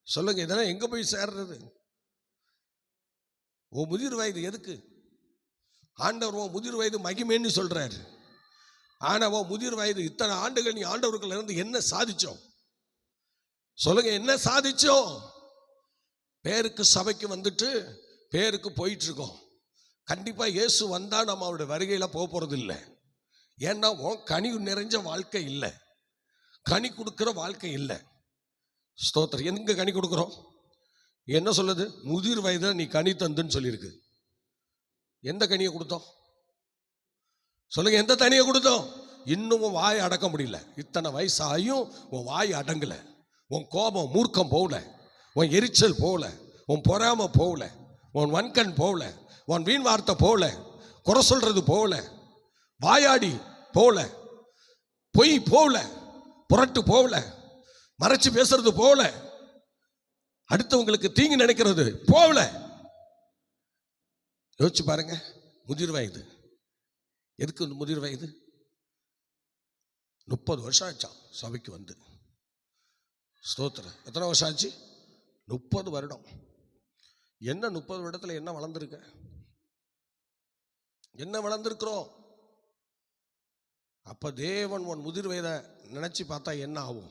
சொல்லுங்க, இதெல்லாம் எங்க போய் சேர்றது? ஓ முதிர் வயது எதுக்கு? ஆண்டவர் ஓ முதிர் வயது மகிமைன்னு சொல்றாரு. ஆனா ஓ முதிர் வயது இத்தனை ஆண்டுகள் நீ ஆண்டவர்கள் இருந்து என்ன சாதிச்சோம்? சொல்லுங்க, என்ன சாதிச்சோம்? பேருக்கு சபைக்கு வந்துட்டு பேருக்கு போயிட்டு இருக்கோம். கண்டிப்பா இயேசு வந்தா நம்ம அவருடைய வருகையில போறது இல்லை. ஏன்னா கனி நிறைஞ்ச வாழ்க்கை இல்லை, கனி கொடுக்கிற வாழ்க்கை இல்லை. ஸ்தோத்திரம். எங்க கனி கொடுக்கிறோம்? என்ன சொல்லுது? முதிர் வயதில் நீ கனி தந்துன்னு சொல்லியிருக்கு. எந்த கனியை கொடுத்தோம்? சொல்லுங்க, எந்த தனியை கொடுத்தோம்? இன்னும் உன் வாயை அடக்க முடியல. இத்தனை வயசாயும் உன் வாய் அடங்கல. உன் கோபம் மூர்க்கம் போகல, உன் எரிச்சல் போகல, உன் பொறாம போகல, உன் வன்கண் போகல, உன் வீண் வார்த்தை போகல, குறை சொல்றது போகல, வாயாடி போகல, பொய் போகல, புரட்டு போகல, மறைச்சு பேசுறது போகல, அடுத்தவங்களுக்கு தீங்கு நினைக்கிறது போகல. யோசிச்சு பாருங்க. முதிர் வயது எதுக்கு? முதிர் வயது 30 வருஷம் ஆச்சான் சபைக்கு வந்து. ஸ்தோத்திரம். எத்தனை வருஷம் ஆச்சு? 30 வருடம். என்ன 30 வருடத்துல என்ன வளர்ந்துருக்க? என்ன வளர்ந்துருக்கிறோம்? அப்ப தேவன் உன் முதிர் வயதை நினைச்சு பார்த்தா என்ன ஆகும்?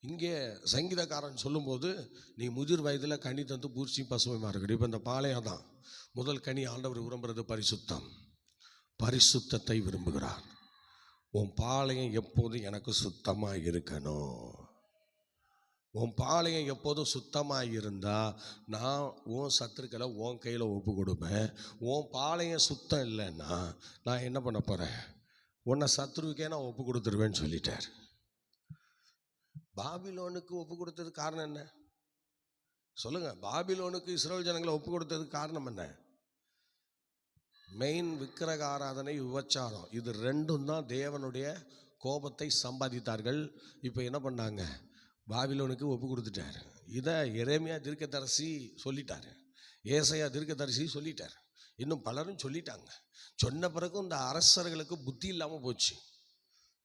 இங்கே சங்கீதக்காரன் சொல்லும்போது நீ முதிர் வயதில் கனி தந்து பூர்ச்சி பசுமையாக இருக்கணும். இப்போ இந்த பாளையம் தான் முதல் கனி. ஆண்டவர் விரும்புறது பரிசுத்தம். பரிசுத்தத்தை விரும்புகிறார். உன் பாளையம் எப்போதும் எனக்கு சுத்தமாக இருக்கணும். உன் பாளையம் எப்போதும் சுத்தமாக இருந்தால் நான் உன் சத்துருக்களை உன் கையில் ஒப்பு கொடுப்பேன். உன் பாளையம் சுத்தம் இல்லைன்னா நான் என்ன பண்ண போகிறேன்? உன்னை சத்துருவுக்கே நான் ஒப்பு கொடுத்துருவேன்னு சொல்லிட்டார். பாபிலோனுக்கு ஒப்பு கொடுத்தது காரணம் என்ன? சொல்லுங்க. பாபிலோனுக்கு இஸ்ரவேல் ஜனங்களை ஒப்பு கொடுத்ததுக்கு காரணம் என்ன? மெயின் விக்கிரக ஆராதனை, விபச்சாரம். இது ரெண்டும் தான் தேவனுடைய கோபத்தை சம்பாதித்தார்கள். இப்போ என்ன பண்ணாங்க? பாபிலோனுக்கு ஒப்பு கொடுத்துட்டார். இதை எரேமியா தீர்க்கதரிசி சொல்லிட்டாரு, ஏசாயா தீர்க்கதரிசி சொல்லிட்டார், இன்னும் பலரும் சொல்லிட்டாங்க. சொன்ன பிறகு இந்த அரசர்களுக்கு புத்தி இல்லாமல் போச்சு.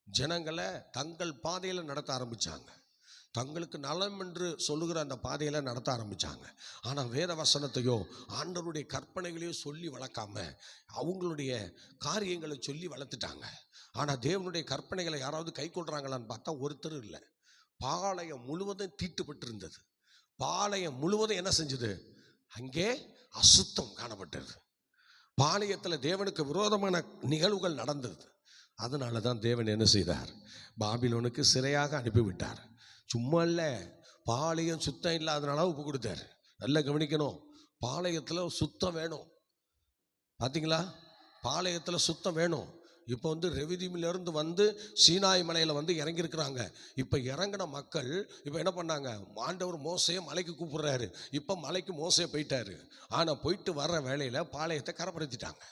ஜனங்களை தங்கள் பாதையில் நடத்த ஆரம்பித்தாங்க. தங்களுக்கு நலம் என்று சொல்லுகிற அந்த பாதையில் நடத்த ஆரம்பித்தாங்க. ஆனால் வேத வசனத்தையோ ஆண்டவருடைய கற்பனைகளையோ சொல்லி வளர்க்காம அவங்களுடைய காரியங்களை சொல்லி வளர்த்துட்டாங்க. ஆனால் தேவனுடைய கற்பனைகளை யாராவது கை கொள்றாங்களான்னு பார்த்தா ஒருத்தர் இல்லை. பாளையம் முழுவதும் தீட்டுப்பட்டு இருந்தது. பாளையம் முழுவதும் என்ன செஞ்சது? அங்கே அசுத்தம் காணப்பட்டது. பாளையத்தில் தேவனுக்கு விரோதமான நிகழ்வுகள் நடந்தது. அதனால தான் தேவன் என்ன செய்தார்? பாபிலோனுக்கு சிறையாக அனுப்பிவிட்டார். சும்மா இல்லை, பாளையம் சுத்தம் இல்லாதனால ஒப்பு கொடுத்தார். நல்லா கவனிக்கணும், பாளையத்தில் சுத்தம் வேணும். பார்த்தீங்களா? பாளையத்தில் சுத்தம் வேணும். இப்போ ரெவிதீமிலிருந்து சீனாய் மலையில் இறங்கியிருக்கிறாங்க. இப்போ இறங்கின மக்கள் இப்போ என்ன பண்ணாங்க? ஆண்டவர் மோசையை மலைக்கு கூப்பிடுறாரு. இப்போ மலைக்கு மோசையை போயிட்டாரு. ஆனால் போயிட்டு வர்ற வேலையில் பாளையத்தை கரப்படுத்திட்டாங்க.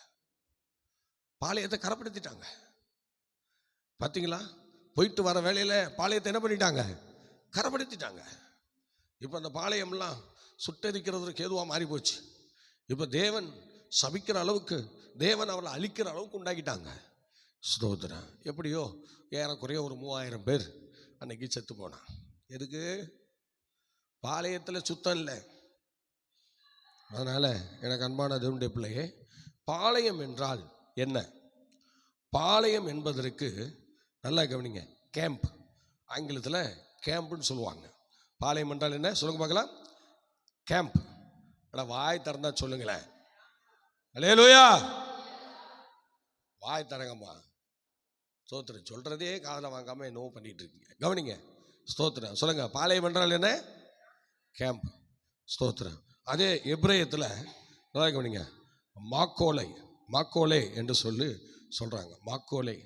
பார்த்தீங்களா? போயிட்டு வர வேலையில் பாளையத்தை என்ன பண்ணிட்டாங்க? கரப்படுத்திட்டாங்க. இப்போ அந்த பாளையம்லாம் சுட்டரிக்கிறதுக்கு ஏதுவாக மாறி போச்சு. இப்போ தேவன் சபிக்கிற அளவுக்கு, தேவன் அவளை அழிக்கிற அளவுக்கு உண்டாக்கிட்டாங்க. ஸ்தோத்திரம். எப்படியோ ஏறக்குறைய ஒரு 3000 பேர் அன்னைக்கு செத்து போனான். எதுக்கு? பாளையத்தில் சுத்தம் இல்லை. அதனால் எனக்கு அன்பான தேவனுடைய பிள்ளையே, பாளையம் என்றால் என்ன? பாளையம் என்பதற்கு நல்லா கவனிங்க, கேம்ப். ஆங்கிலத்தில் கேம்ப்னு சொல்லுவாங்க. பாளையம் என்றால் என்ன சொல்லுங்க பார்க்கலாம்? கேம்ப். வாய் திறந்தா சொல்லுங்களேன். அல்லேலூயா. வாய் தரங்கம்மா. ஸ்தோத்திரம். சொல்றதே காதில் வாங்காம என்னவோ பண்ணிட்டு இருக்கீங்க. கவனிங்க. ஸ்தோத்திரம். சொல்லுங்க, பாளையம் என்றால் என்ன? கேம்ப். ஸ்தோத்திரம். அதே எபிரேயத்தில் நல்லா கவனிங்க, மாக்கோலை. மாக்கோலே என்று சொல்றாங்க. மாக்கோலை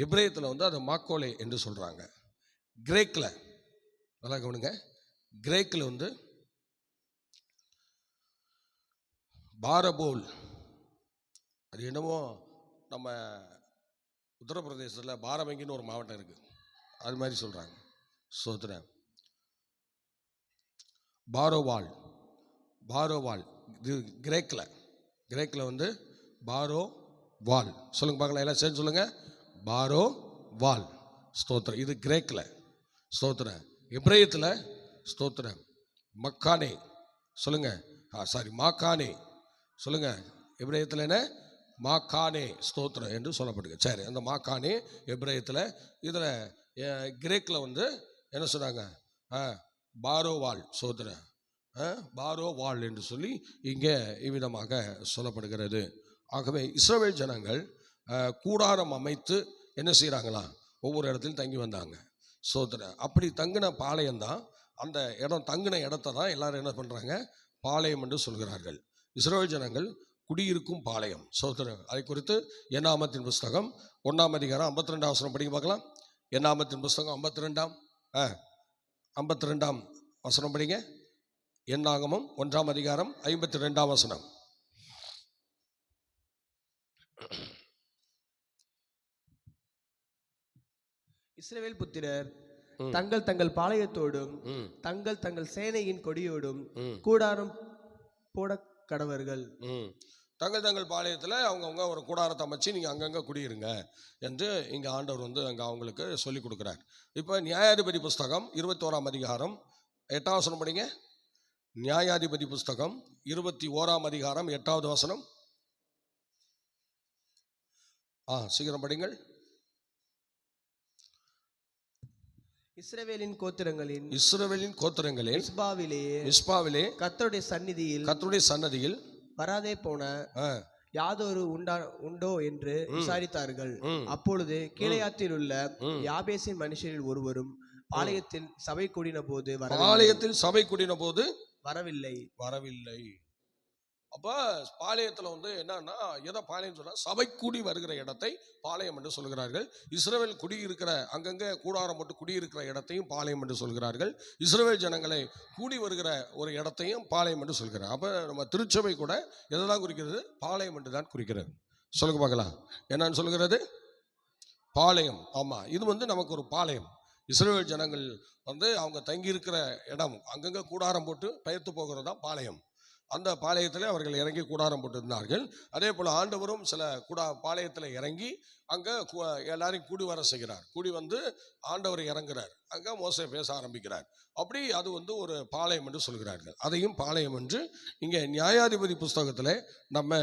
எபிரேயத்தில் அதை மாக்கோலே என்று சொல்றாங்க. கிரேக்கில் நல்லா கவனிங்க, கிரேக்கில் பாரபோல். அது என்னமோ நம்ம உத்தரப்பிரதேசத்தில் பாரபங்கின்னு ஒரு மாவட்டம் இருக்குது, அது மாதிரி சொல்கிறாங்க. சோதனை பாரோவால். பாரோவால் இது கிரேக்கில் பாரோவால். சொல்லுங்க பார்க்கலாம், எல்லாம் சேர்ந்து சொல்லுங்க. பாரோவால். ஸ்தோத்திரம். இது கிரேக்கில். ஸ்தோத்திரம். எபிரேயத்தில் ஸ்தோத்திரம் மக்கானே. சொல்லுங்க. மாக்கானே. சொல்லுங்க. எபிரேயத்தில் என்ன? மாக்கானே. ஸ்தோத்திரம் என்று சொல்லப்படுங்க. சரி, அந்த மாக்கானே எபிரேயத்தில். இதில் கிரேக்கில் என்ன சொன்னாங்க? பாரோவால். ஸ்தோத்திரம். பாரோவால் என்று சொல்லி இங்கே இவ்விதமாக சொல்லப்படுகிறது. ஆகவே இஸ்ரவேல் ஜனங்கள் கூடாரம் அமைத்து என்ன செய்கிறாங்களா? ஒவ்வொரு இடத்துலையும் தங்கி வந்தாங்க. ஸ்தோத்திரம். அப்படி தங்கின பாளையம்தான், அந்த இடம் தங்கின இடத்த தான் எல்லாரும் என்ன பண்ணுறாங்க? பாளையம் என்று சொல்கிறார்கள். இஸ்ரவேல் ஜனங்கள் குடியிருக்கும் பாளையம். ஸ்தோத்திரம். அதை குறித்து என்னாகமத்தின் புஸ்தகம் 1ஆம் அதிகாரம் 52ஆம் வசனம் படிக்க பார்க்கலாம். என்னாகமத்தின் புஸ்தகம் 52ஆம் வசனம் படிங்க. என்னாகமம் 1ஆம் அதிகாரம் 52ஆம் வசனம். இஸ்ரவேல் புத்திரர் தங்கள் தங்கள் பாளையத்தோடும் தங்கள் தங்கள் சேனையின் கொடியோடும் கூடாரம் போட கடவர்கள். தங்கள் தங்கள் பாளையத்தில் அவங்கவுங்க ஒரு கூடாரத்தை அமைச்சு நீங்கள் அங்கங்கே குடியிருங்க என்று இங்கே ஆண்டவர் அங்கே அவங்களுக்கு சொல்லி கொடுக்குறார். இப்போ நியாயாதிபதி புஸ்தகம் 21ஆம் அதிகாரம் 8ஆம் வசனம் படிங்க. நியாயாதிபதி புஸ்தகம் 21ஆம் அதிகாரம் 8வது வசனம். சீக்கிரம் படிங்கள். இஸ்ரவேலின் கோத்திரங்களின் மிஸ்பாவிலே கர்த்தருடைய சந்நிதியில் வராதே போன யாதொரு உண்டோ என்று விசாரித்தார்கள். அப்பொழுது கீலேயாத்தில் உள்ள யாபேசின் மனுஷரில் ஒருவரும் பாளையத்தில் சபை கூடின போது வரவில்லை. அப்போ பாளையத்தில் வந்து என்னன்னா, எதை பாளையம் சொன்னால் சபை கூடி வருகிற இடத்தை பாளையம் என்று சொல்கிறார்கள். இஸ்ரவேல் குடியிருக்கிற அங்கங்கே கூடாரம் போட்டு குடியிருக்கிற இடத்தையும் பாளையம் என்று சொல்கிறார்கள். இஸ்ரவேல் ஜனங்களை கூடி வருகிற ஒரு இடத்தையும் பாளையம் என்று சொல்கிறார். அப்போ நம்ம திருச்சபை கூட எதை தான் குறிக்கிறது? பாளையம் என்று தான் குறிக்கிறது. சொல்லுங்க பார்க்கலாம், என்னன்னு சொல்லுகிறது? பாளையம். ஆமாம், இது வந்து நமக்கு ஒரு பாளையம். இஸ்ரவேல் ஜனங்கள் வந்து அவங்க தங்கியிருக்கிற இடம் அங்கங்கே கூடாரம் போட்டு பெயர்த்து போகிறது தான் பாளையம். அந்த பாளையத்தில் அவர்கள் இறங்கி கூடாரம் போட்டிருந்தார்கள். அதே போல் ஆண்டவரும் சில பாளையத்தில் இறங்கி அங்கே எல்லாரையும் கூடி வர செய்கிறார். கூடி வந்து ஆண்டவர் இறங்குறார், அங்கே மோசே பேச ஆரம்பிக்கிறார். அப்படி அது வந்து ஒரு பாளையம் என்று சொல்கிறார்கள். அதையும் பாளையம் என்று இங்கே நியாயாதிபதி புஸ்தகத்தில் நம்ம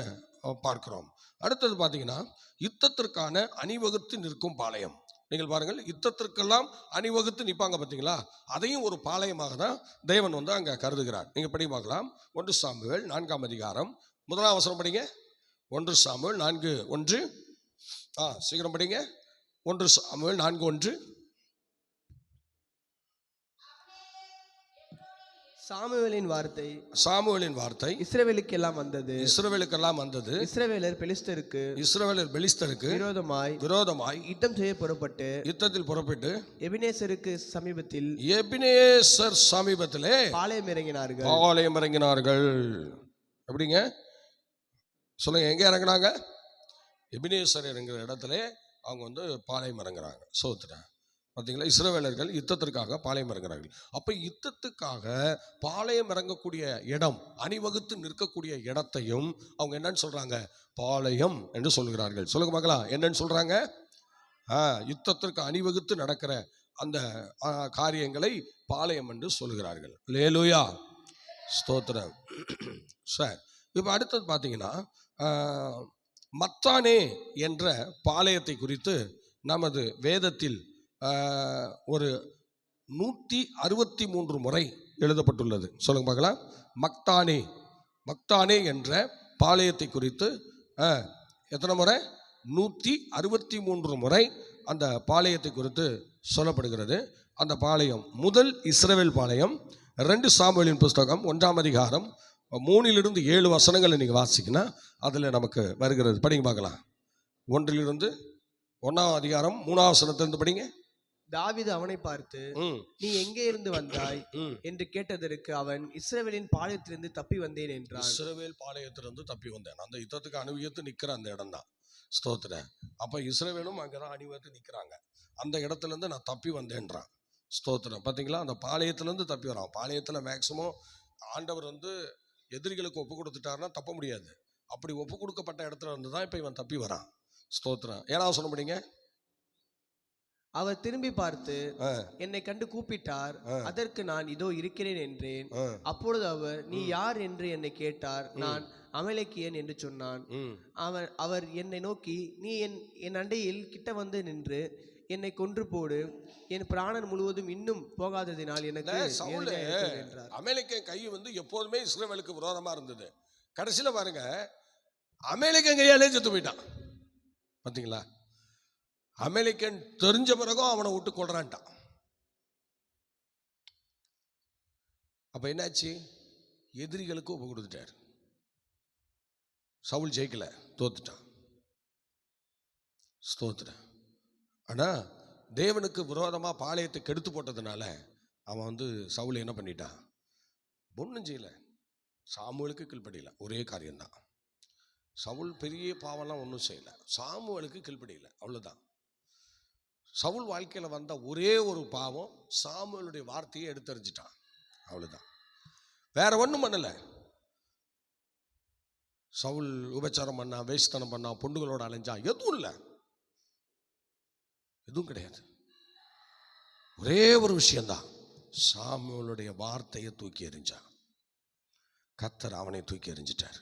பார்க்கிறோம். அடுத்தது பார்த்தீங்கன்னா, யுத்தத்திற்கான அணிவகுத்து நிற்கும் பாளையம். நீங்கள் பாருங்கள், யுத்தத்திற்கெல்லாம் அணிவகுத்து நிற்பாங்க பார்த்தீங்களா, அதையும் ஒரு பாளையமாக தான் தேவன் வந்து அங்கே கருதுகிறார். நீங்கள் படி பார்க்கலாம். 1 சாமுவேல் 4ஆம் அதிகாரம் 1ஆம் வசனம் படிங்க. 1 சாமுவேல் 4:1. சீக்கிரம் படிங்க. 1 சாமுவேல் 4:1. சாமுவேலின் வார்த்தை இஸ்ரவேலுக்கெல்லாம் வந்தது. இஸ்ரவேலர் பெலிஸ்தருக்கு விரோதமாய் யுத்தத்தில் புறப்பட்டு எபினேசர் சமீபத்திலே பாளையம் இறங்கினார்கள். எப்படிங்க சொல்லுங்க, எங்க இறங்கினாங்க? எபினேசர் இறங்குற இடத்துல அவங்க வந்து பாளையம் இறங்குறாங்க. சோத்துறேன் பார்த்தீங்களா, இஸ்ரவேலர்கள் யுத்தத்திற்காக பாளையம் இறங்குறார்கள். அப்போ யுத்தத்துக்காக பாளையம் இறங்கக்கூடிய இடம், அணிவகுத்து நிற்கக்கூடிய இடத்தையும் அவங்க என்னன்னு சொல்றாங்க? பாளையம் என்று சொல்கிறார்கள். சொல்லுங்க பார்க்கலாம், என்னன்னு சொல்றாங்க? யுத்தத்திற்கு அணிவகுத்து நடக்கிற அந்த காரியங்களை பாளையம் என்று சொல்கிறார்கள். அல்லேலூயா, ஸ்தோத்திரம். சார், இப்போ அடுத்தது பார்த்தீங்கன்னா, மத்தானே என்ற பாளையத்தை குறித்து நமது வேதத்தில் ஒரு 163 முறை எழுதப்பட்டுள்ளது. சொல்லுங்க பார்க்கலாம். மக்தானே என்ற பாளையத்தை குறித்து எத்தனை முறை? 163 முறை அந்த பாளையத்தை குறித்து சொல்லப்படுகிறது. அந்த பாளையம் முதல் இஸ்ரவேல் பாளையம். 2 சாமுவேலின் புஸ்தகம் 1ஆம் அதிகாரம் 3லிருந்து 7 வசனங்களை நீங்கள் வாசிக்கினா அதில் நமக்கு வருகிறது. படிங்க பார்க்கலாம். 1லிருந்து 1ஆம் அதிகாரம் 3ஆம் வசனத்திலிருந்து படிங்க. தாவீது அவனை பார்த்து, நீ எங்கே இருந்து வந்தாய் என்று கேட்டதற்கு அவன், இஸ்ரவேலின் பாளையத்திலிருந்து தப்பி வந்தேன் என்றான். இஸ்ரவேல் பாளையத்திலிருந்து தப்பி வந்தேன். அந்த யுத்தத்துக்கு அணிவகுத்து நிற்கிற அந்த இடம் தான். ஸ்தோத்திரம். அப்ப இஸ்ரவேலும் அங்கதான் அணிவகுத்து நிற்கிறாங்க. அந்த இடத்துல இருந்து நான் தப்பி வந்தேன்றான். ஸ்தோத்திரம். பார்த்தீங்களா, அந்த பாளையத்திலிருந்து தப்பி வரான். பாளையத்துல மேக்சிமம் ஆண்டவர் வந்து எதிரிகளுக்கு ஒப்பு கொடுத்துட்டாருன்னா தப்ப முடியாது. அப்படி ஒப்பு கொடுக்கப்பட்ட இடத்துல இருந்து தான் இப்ப இவன் தப்பி வரான். ஸ்தோத்திரம். ஏனாவது சொல்ல முடியுங்க. அவர் திரும்பி பார்த்து என்னை கண்டு கூப்பிட்டார். அதற்கு நான் இதோ இருக்கிறேன் என்றேன். அப்பொழுது அவர், நீ யார் என்று என்னை கேட்டார். நான் அமலேக்கியன் என்று சொன்னான். அவர் என்னை நோக்கி, நீ என் அண்டையில் கிட்ட வந்து நின்று என்னை கொன்று போடு, என் பிராணன் முழுவதும் இன்னும் போகாததினால் எனக்கு என்றார். அமலேக்கியன் கை வந்து எப்போதுமே இஸ்ரவேலுக்கு விரோதமா இருந்தது. கடைசியில பாருங்க, அமலேக்கியன் கையாலே செத்து போயிட்டான். பார்த்தீங்களா, அமெரிக்கன் தெரிஞ்ச பிறகும் அவனை விட்டு கொள்றான்ட்டான். அப்ப என்னாச்சு? எதிரிகளுக்கு ஒப்பு கொடுத்துட்டார். சவுல் ஜெயிக்கல, தோத்துட்டான். ஸ்தோத்திரம். ஆனா தேவனுக்கு விரோதமா பாளையத்தை கெடுத்து போட்டதுனால அவன் வந்து சவுல் என்ன பண்ணிட்டான்? ஒன்றும் செய்யல. சாமுவேலுக்கு கீழ்ப்படியல. ஒரே காரியம்தான். சவுல் பெரிய பாவம்லாம் ஒன்றும் செய்யல, சாமுவேலுக்கு கீழ்ப்படியல, அவ்வளவுதான். சவுல் வாழ்க்கையில் வந்த ஒரே ஒரு பாவம், சாமுவேலுடைய வார்த்தையை எடுத்தறிஞ்சிட்டான், அவ்வளவுதான். வேற ஒன்றும் பண்ணல. சவுல் உபச்சாரம் பண்ணா, வேஷ்தனம் பண்ணா, பொண்டுகளோட அலைஞ்சா, எதுவும் இல்லை, எதுவும் கிடையாது. ஒரே ஒரு விஷயம்தான், சாமுவேலுடைய வார்த்தையை தூக்கி எறிஞ்சான். கர்த்தர் அவனை தூக்கி எறிஞ்சிட்டார்.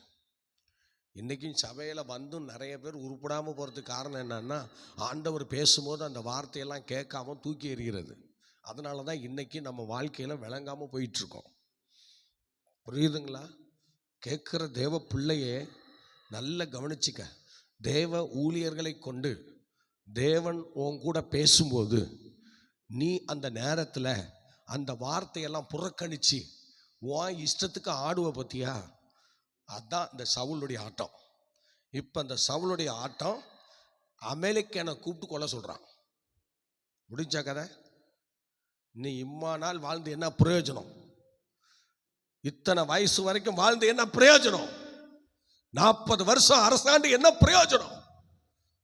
இன்றைக்கும் சபையில் வந்தும் நிறைய பேர் உருப்படாமல் போகிறதுக்கு காரணம் என்னன்னா, ஆண்டவர் பேசும்போது அந்த வார்த்தையெல்லாம் கேட்காம தூக்கி எறிகிறது. அதனால தான் இன்றைக்கி நம்ம வாழ்க்கையில் விளங்காமல் போயிட்டுருக்கோம். புரியுதுங்களா? கேட்குற தேவ பிள்ளையே நல்ல கவனிச்சிக்க. தேவ ஊழியர்களை கொண்டு தேவன் உன் கூட பேசும்போது நீ அந்த நேரத்தில் அந்த வார்த்தையெல்லாம் புறக்கணித்து உன் இஷ்டத்துக்கு ஆடுவ பற்றியா? அதுதான் இந்த சவுளுடைய ஆட்டம். இப்போ இந்த சவுளுடைய ஆட்டம் அமலேக்கனை கூப்பிட்டு கொல்ல சொல்கிறான். முடிஞ்சா கதை. நீ இம்மா நாள் வாழ்ந்து என்ன பிரயோஜனம்? இத்தனை வயசு வரைக்கும் வாழ்ந்து என்ன பிரயோஜனம்? 40 வருஷம் அரசாண்டு என்ன பிரயோஜனம்?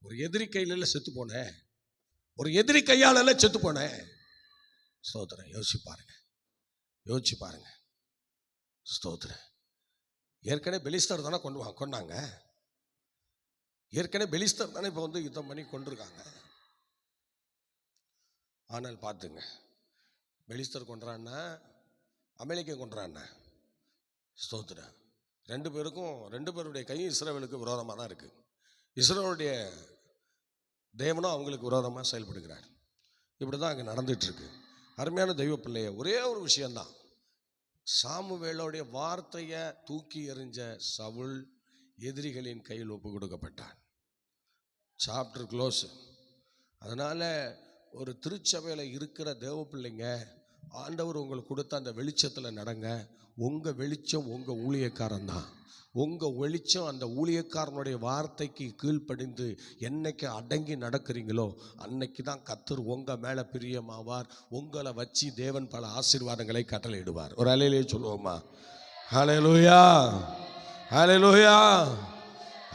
ஒரு எதிரி கையில செத்து போனேன், ஒரு எதிரி கையால செத்து போனேன். ஸ்தோத்திரம். யோசிச்சு பாருங்க. ஸ்தோத்திரம். ஏற்கனவே பெலிஸ்தர் தானே கொண்டாங்க. ஏற்கனவே பெலிஸ்தர் தானே இப்போ வந்து யுத்தம் பண்ணி கொண்டிருக்காங்க. ஆனால் பார்த்துங்க, பெலிஸ்தர் கொன்றான்னா அமெரிக்கா கொன்றான்னா. ஸ்தோத்திரம். ரெண்டு பேருடைய கையும் இஸ்ரவேலுக்கு விரோதமாக தான் இருக்குது. இஸ்ரவேலுடைய தேவனும் அவங்களுக்கு விரோதமாக செயல்படுகிறார். இப்படி தான் அங்கே நடந்துட்டுருக்கு. அருமையான தெய்வ பிள்ளைய, ஒரே ஒரு விஷயந்தான். சாமுவேலோடைய வார்த்தையை தூக்கி எறிஞ்ச சவுல் எதிரிகளின் கையில் ஒப்பு கொடுக்கப்பட்டான். Chapter close. அதனால் ஒரு திருச்சபையில் இருக்கிற தேவ பிள்ளைங்க, ஆண்டவர் உங்களுக்கு கொடுத்த அந்த வெளிச்சத்தில் நடங்க. உங்கள் வெளிச்சம் உங்கள் ஊழியக்காரன் தான். உங்கள் வெளிச்சம் அந்த ஊழியக்காரனுடைய வார்த்தைக்கு கீழ்ப்படிந்து என்னைக்கு அடங்கி நடக்கிறீங்களோ அன்னைக்கு தான் கர்த்தர் உங்கள் மேலே பிரியமாவார். உங்களை வச்சு தேவன் பல ஆசீர்வாதங்களை கட்டளையிடுவார். ஒரு அலையிலே சொல்லுவோமா? ஹல்லேலூயா, ஹல்லேலூயா.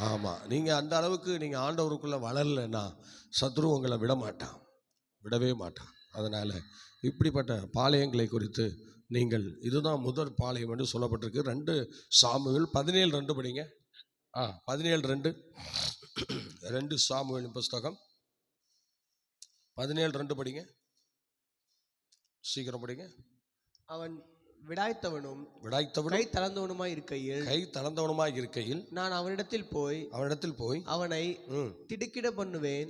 ஆமாம், நீங்கள் அந்த அளவுக்கு நீங்கள் ஆண்டவருக்குள்ளே வளரலைன்னா சத்ரு உங்களை விடவே மாட்டான். அதனால் இப்படிப்பட்ட பாளையங்களை குறித்து நீங்கள், இதுதான் முதற் பாளையம் என்று சொல்லப்பட்டிருக்கு. 2 சாமுவேல் 17:2 படிங்க. 17:2. 2 சாமுவேல் புஸ்தகம் 17:2 படிங்க. சீக்கிரம் படிங்க. அவன் விடாய்த்தவனும் கை தளர்ந்தவனுமாய் இருக்கையில் நான் அவனிடத்தில் போய் அவனை திடுக்கிட பண்ணுவேன்.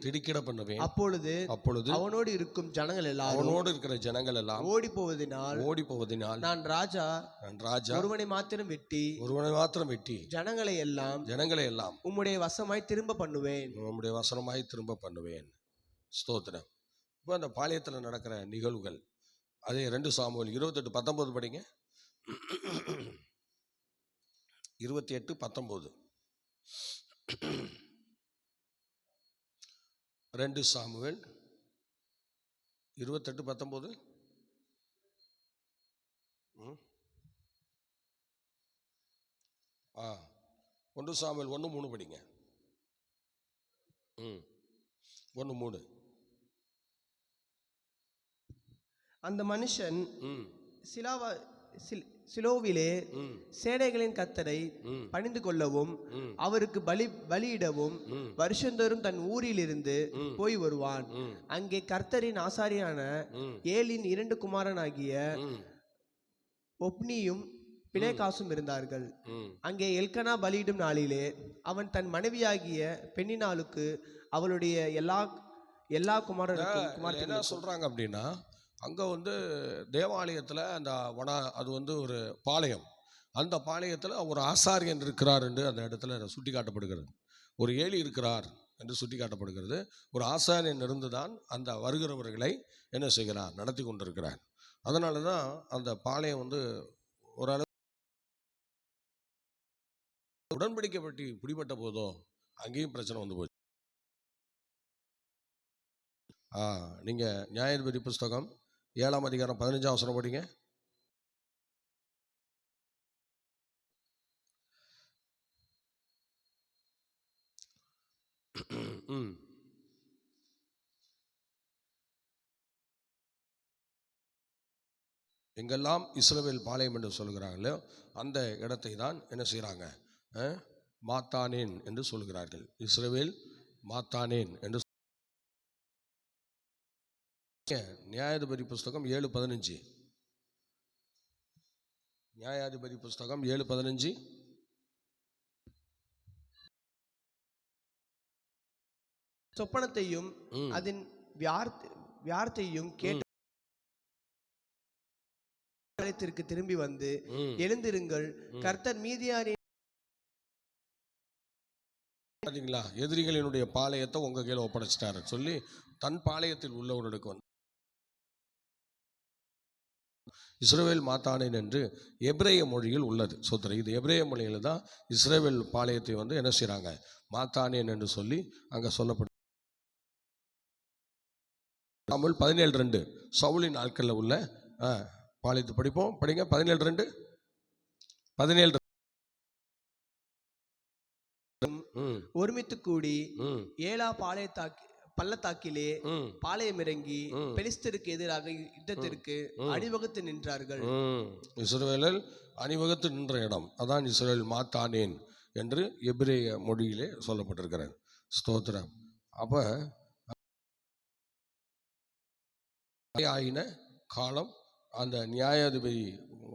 அப்பொழுது அவனோடு இருக்கும் ஜனங்கள் எல்லாம் ஓடி போவதினால் நான் ராஜா ஒருவனை மாத்திரம் வெட்டி ஜனங்களை எல்லாம் உம்முடைய வசமாய் திரும்ப பண்ணுவேன். ஸ்தோத்திரம். இப்போ அந்த பாளையத்தில் நடக்கிற நிகழ்வுகள், அதே 2 சாமுவேல் 28:19 படிங்க. 28:19. 2 சாமுவேல் 28:19. 1 சாமுவேல் 1:3 படிங்க. 1:3. அந்த மனுஷன் சிலோவிலே சேனைகளின் கர்த்தரை பணிந்து கொள்ளவும் அவருக்கு பலியிடவும் வருஷந்தோறும் தன் ஊரிலிருந்து போய் வருவான். அங்கே கர்த்தரின் ஆசாரியான ஏலின் 2 குமாரனாகிய ஒப்னியும் பினேகாசும் இருந்தார்கள். அங்கே எல்கனா பலியிடும் நாளிலே அவன் தன் மனைவியாகிய பெண்ணினாளுக்கு அவளுடைய எல்லா குமாரனுக்கும் என்ன சொல்றாங்க அப்படின்னா, அங்கே வந்து தேவாலயத்தில் அந்த அது வந்து ஒரு பாளையம். அந்த பாளையத்தில் ஒரு ஆசாரியன் இருக்கிறார் என்று அந்த இடத்துல சுட்டி காட்டப்படுகிறது. ஒரு ஏலி இருக்கிறார் என்று சுட்டி காட்டப்படுகிறது. ஒரு ஆசாரியன் இருந்து தான் அந்த வருகிறவர்களை என்ன செய்கிறார், நடத்தி கொண்டிருக்கிறார். அதனால தான் அந்த பாளையம் வந்து ஓரளவு உடன்படிக்கை பற்றி பிடிபட்ட போதோ அங்கேயும் பிரச்சனை வந்து போச்சு. நீங்கள் நியாயாதிபதி புஸ்தகம் 7ஆம் அதிகாரம் 15ஆம் வசனம் படிங்க. எங்கெல்லாம் இஸ்ரவேல் பாளையம் என்று சொல்கிறாங்களோ அந்த இடத்தை தான் என்ன செய்கிறாங்க, மாத்தானேன் என்று சொல்கிறார்கள். இஸ்ரவேல் மாத்தானேன் என்று. நியாயாதிபதி புஸ்தகம் 7:15. நியாயாதிபதி புஸ்தகம் 7:15. சொப்பனத்தையும் அதன் வியார்த்தையும் கேட்டு திரும்பி வந்து எழுந்திருங்கள், கர்த்தர் மீதியாரின் எதிரிகளினுடைய பாளையத்தை உங்க கையில் ஒப்படைச்சிட்டாரு சொல்லி தன் பாளையத்தில் உள்ளவர்களுக்கு வந்து இஸ்ரவேல் மாத்தானேன் என்று எபிரேய மொழியில் உள்ளது. சோத்திரம். இது எபிரேய மொழியில் தான் இஸ்ரவேல் பாளையத்தை வந்து என்ன செய்கிறாங்க, மாத்தானேன் என்று சொல்லி அங்கே சொல்லப்படும். சாமுவேல் 17:2 சவுலின் நாட்களில் உள்ள பாளையத்தை படிப்போம். படிங்க 17:2. 17 ஒருமித்து கூடி ஏலா பள்ளத்தாக்கிலே பாளையம் இறங்கி பெலிஸ்தருக்கு எதிராக யுத்தத்திற்கு அணிவகுத்து நின்றார்கள். இஸ்ரவேலர் அணிவகுத்து நின்ற இடம் அதான் இஸ்ரவேல் மாத்தானேன் என்று எபிரேய மொழியிலே சொல்லப்பட்டிருக்கிறது. ஸ்தோத்திரம். அப்போ ஆயின காலம் அந்த நியாயாதிபதி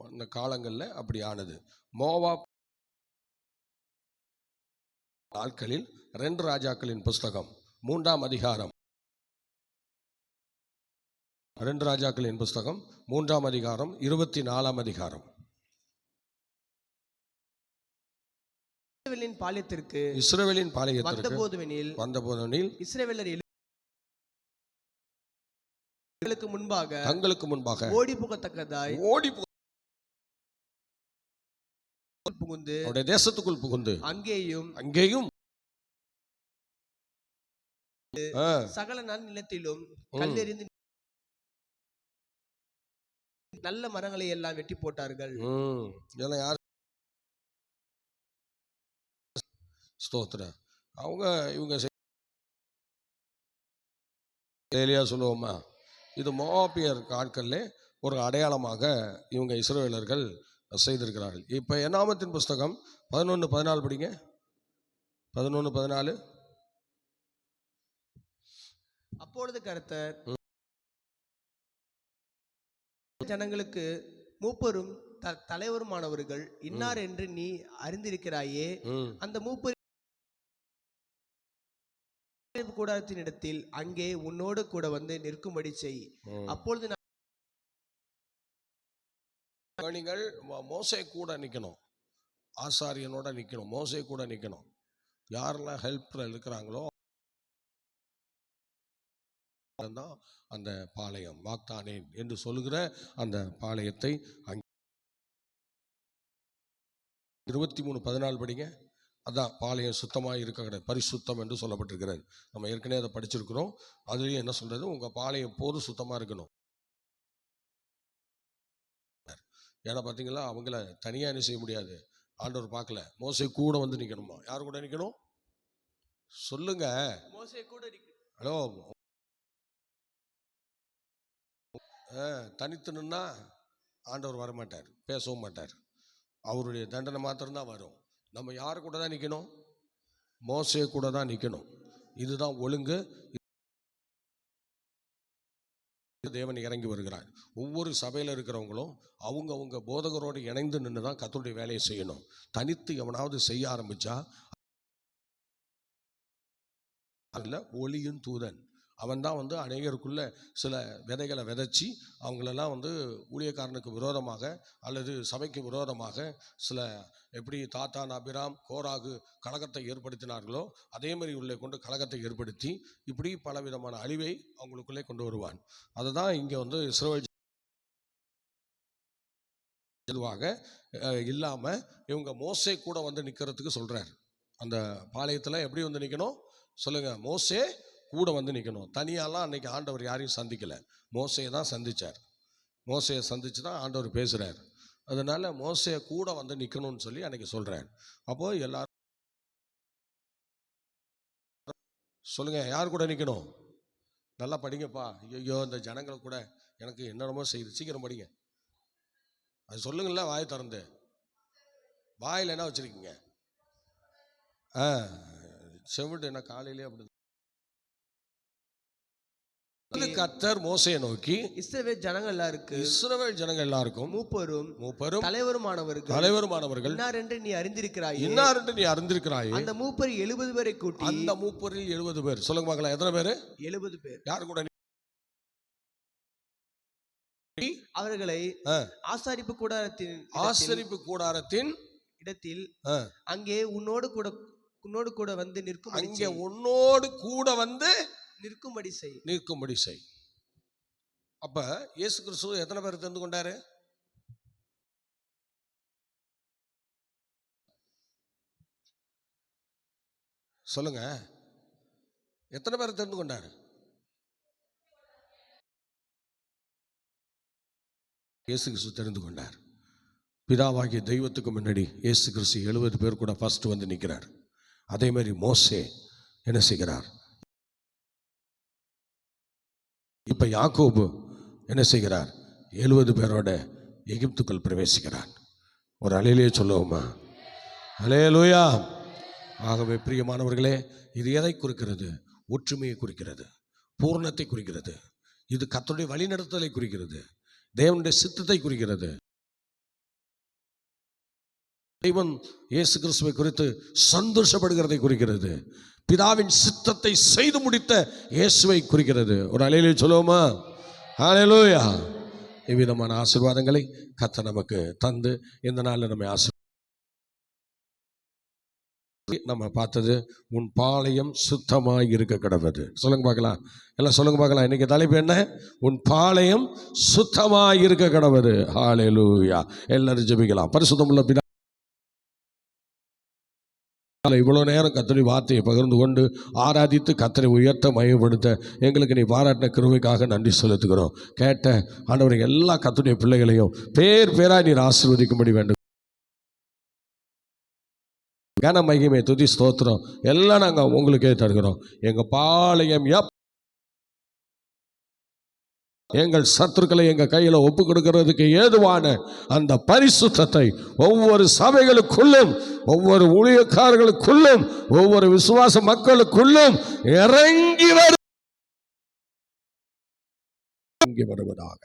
அந்த காலங்களில் அப்படி ஆனது. மோவாப் நாட்களில் 2 ராஜாக்களின் புஸ்தகம் 3ஆம் அதிகாரம் 2 ராஜாக்களின் புஸ்தகம் 3ஆம் அதிகாரம் 24ஆம் அதிகாரம். இஸ்ரவேலின் பாளையத்திற்கு வந்தபோதெனில் இஸ்ரவேலர் தங்களுக்கு முன்பாக ஓடி போகத்தக்கதாய் புகுந்து அவருடைய தேசத்துக்குள் புகுந்து அங்கேயும் சகல நிலத்திலும் கல்லெறிந்து நல்ல மரங்களை எல்லாம் வெட்டி போட்டார்கள். இதெல்லாம் யார்? ஸ்தோத்திரம். அவங்க இவங்க ஏலியா சொல்லுவோமா, இது மோவாபியர் ஆட்களில் ஒரு அடையாளமாக இவங்க இஸ்ரவேலர்கள் செய்திருக்கிறார்கள். இப்போ என்னாமத்தின் புஸ்தகம் 11:14 படிங்க. 11:14. அப்பொழுது கர்த்தர் ஜனங்களுக்கு மூப்பரும் தலைவருமானவர்கள் இன்னார் என்று நீ அறிந்திருக்கிறாயே, அந்த மூப்பர் கூடாரத்தின் இடத்தில் அங்கே உன்னோடு கூட வந்து நிற்கும்படி செய். அப்பொழுது நீங்கள் மோசே கூட நிற்கணும், ஆசாரியனோட நிற்கணும், மோசே கூட நிற்கணும். யாரெல்லாம் ஹெல்ப்ல இருக்கிறாங்களோ தான் அந்த பாளையம் மாத்தானேன் என்று சொல்லுகிற அந்த பாளையத்தை 23:14 படிங்க. அதான் பாளையம் சுத்தமாக இருக்க பரிசுத்தம் என்று சொல்லப்பட்டிருக்கிறது. நம்ம ஏற்கனவே அதை படிச்சிருக்கிறோம். அதுலேயும் என்ன சொல்றது, உங்கள் பாளையம் போதும் சுத்தமாக இருக்கணும். ஏன்னா பார்த்தீங்களா, அவங்கள தனியாக என்ன செய்ய முடியாது, ஆண்டவர் பார்க்கல. மோசே கூட வந்து நிற்கணுமா? யார் கூட நிற்கணும் சொல்லுங்க? மோசே கூட. ஹலோ, தனித்து நின்னா ஆண்டவர் வரமாட்டார், பேசவும் மாட்டார். அவருடைய தண்டனை மாத்திரம்தான் வரும். நம்ம யார் கூட தான் நிற்கணும்? மோசே கூட தான் நிற்கணும். இதுதான் ஒழுங்கு. தேவன் இறங்கி வருகிறார். ஒவ்வொரு சபையில் இருக்கிறவங்களும் அவங்க போதகரோடு இணைந்து நின்று தான் கர்த்தருடைய வேலையை செய்யணும். தனித்து எவனாவது செய்ய ஆரம்பிச்சா அதில் ஒளியின் தூதன் அவன் தான் வந்து அநேகருக்குள்ள சில விதைகளை விதைச்சி அவங்களெல்லாம் வந்து ஊழியக்காரனுக்கு விரோதமாக அல்லது சபைக்கு விரோதமாக சில எப்படி தாத்தான் அபிராம் கோராகு கலகத்தை ஏற்படுத்தினார்களோ அதே மாதிரி உள்ளே கொண்டு கலகத்தை ஏற்படுத்தி இப்படி பலவிதமான அழிவை அவங்களுக்குள்ளே கொண்டு வருவான். அதை தான் இங்கே வந்து இஸ்ரவேல் இதுவாக இல்லாமல் இவங்க மோசே கூட வந்து நிற்கிறதுக்கு சொல்கிறார். அந்த பாளையத்தில் எப்படி வந்து நிற்கணும் சொல்லுங்க? மோசே கூட வந்து நிற்கணும். தனியாலாம் அன்னைக்கு ஆண்டவர் யாரையும் சந்திக்கலை, மோசையை தான் சந்தித்தார். மோசையை சந்தித்து தான் ஆண்டவர் பேசுகிறார். அதனால மோசையை கூட வந்து நிற்கணும்னு சொல்லி அன்னைக்கு சொல்கிறார். அப்போது எல்லாரும் சொல்லுங்க, யார் கூட நிற்கணும்? நல்லா படிங்கப்பா. ஐயோ, இந்த ஜனங்களை கூட எனக்கு என்னென்னமோ செய்யுது. சீக்கிரம் படிங்க. அது சொல்லுங்கள, வாய் திறந்து. வாயில் என்ன வச்சிருக்கீங்க? செவிட்டு என்ன காலையிலே அப்படி. கர்த்தர் மோசேயை நோக்கி இஸ்ரவேல் ஜனங்கள் எல்லாருக்கும் மூப்பரும் தலைவருமானவர்கள் இன்னார் என்று நீ அறிந்திருக்கிறாய். அந்த மூப்பரில் 70 பேரை கூட்டி. அந்த மூப்பரில் 70 பேர். சொல்லுங்க பார்க்கலாம், எத்தனை பேர்? 70 பேர். யார் கூட? அவர்களை ஆசாரிப்பு கூடாரத்தின் இடத்தில் அங்கே உன்னோடு கூட வந்து நிற்கும்படி செய். நிற்கும்படி செய். அப்ப இயேசு கிறிஸ்து எத்தனை பேர் தெரிந்து கொண்டாரு? சொல்லுங்க, எத்தனை பேர் தெரிந்து கொண்டாரு? இயேசு கிறிஸ்து தெரிந்து கொண்டார். பிதாவாகிய தெய்வத்துக்கு முன்னாடி இயேசு கிறிஸ்து 70 பேர் கூட ஃபர்ஸ்ட் வந்து நிற்கிறார். அதே மாதிரி மோசே என்ன செய்கிறார்? இப்ப யாக்கோபு என்ன செய்கிறார்? 70 பேரோட எகிப்துக்குள் பிரவேசிக்கிறார். ஒரு அலையிலேயே சொல்லுவோமா? அல்லேலூயா. ஆகவே பிரியமானவர்களே, இது எதை குறிக்கிறது? ஒற்றுமையை குறிக்கிறது, பூர்ணத்தை குறிக்கிறது. இது கர்த்தருடைய வழிநடத்தலை குறிக்கிறது, தேவனுடைய சித்தத்தை குறிக்கிறது. தெய்வம் இயேசு கிறிஸ்துவை குறித்து சந்தோஷப்படுகிறதை குறிக்கிறது. பிதாவின் சித்தத்தை செய்து முடித்த இயேசுவை குறிக்கிறது. ஒரு அலையிலே சொல்லுவோமா? ஹல்லேலூயா. இவ்விதமான ஆசீர்வாதங்களை கர்த்தர் நமக்கு தந்து இந்த நாளில் நம்மை நம்ம பார்த்தது, உன் பாளையம் சுத்தமாய் இருக்க கடவுது. சொல்லுங்க பார்க்கலாம், எல்லாம் சொல்லுங்க பார்க்கலாம். இன்னைக்கு தலைப்பு என்ன? உன் பாளையம் சுத்தமாய் இருக்க கடவுது. ஹல்லேலூயா. எல்லாரும் ஜெபிக்கலாம். பரிசுத்தமுள்ள பிதா, இவ்வளோ நேரம் கர்த்தருடைய வார்த்தையை பகிர்ந்து கொண்டு ஆராதித்து கர்த்தரை உயர்த்த மையப்படுத்த எங்களுக்கு நீ பாராட்டின கிருபைக்காக நன்றி செலுத்துகிறோம். கேட்ட ஆண்டவரை எல்லா கர்த்தருடைய பிள்ளைகளையும் பேர் பேராய் நீர் ஆசீர்வதிக்கும்படி வேண்டும். கன மகிமை துதி ஸ்தோத்திரம் எல்லாம் நாங்கள் உங்களுக்கே தருகிறோம். எங்கள் பாளையம் எங்கள் சத்துருக்களை எங்கள் கையில் ஒப்பு கொடுக்கிறதுக்கு ஏதுவான அந்த பரிசுத்தத்தை ஒவ்வொரு சபைகளுக்குள்ளும், ஒவ்வொரு ஊழியக்காரர்களுக்குள்ளும், ஒவ்வொரு விசுவாச மக்களுக்குள்ளும் இறங்கி வருவதாக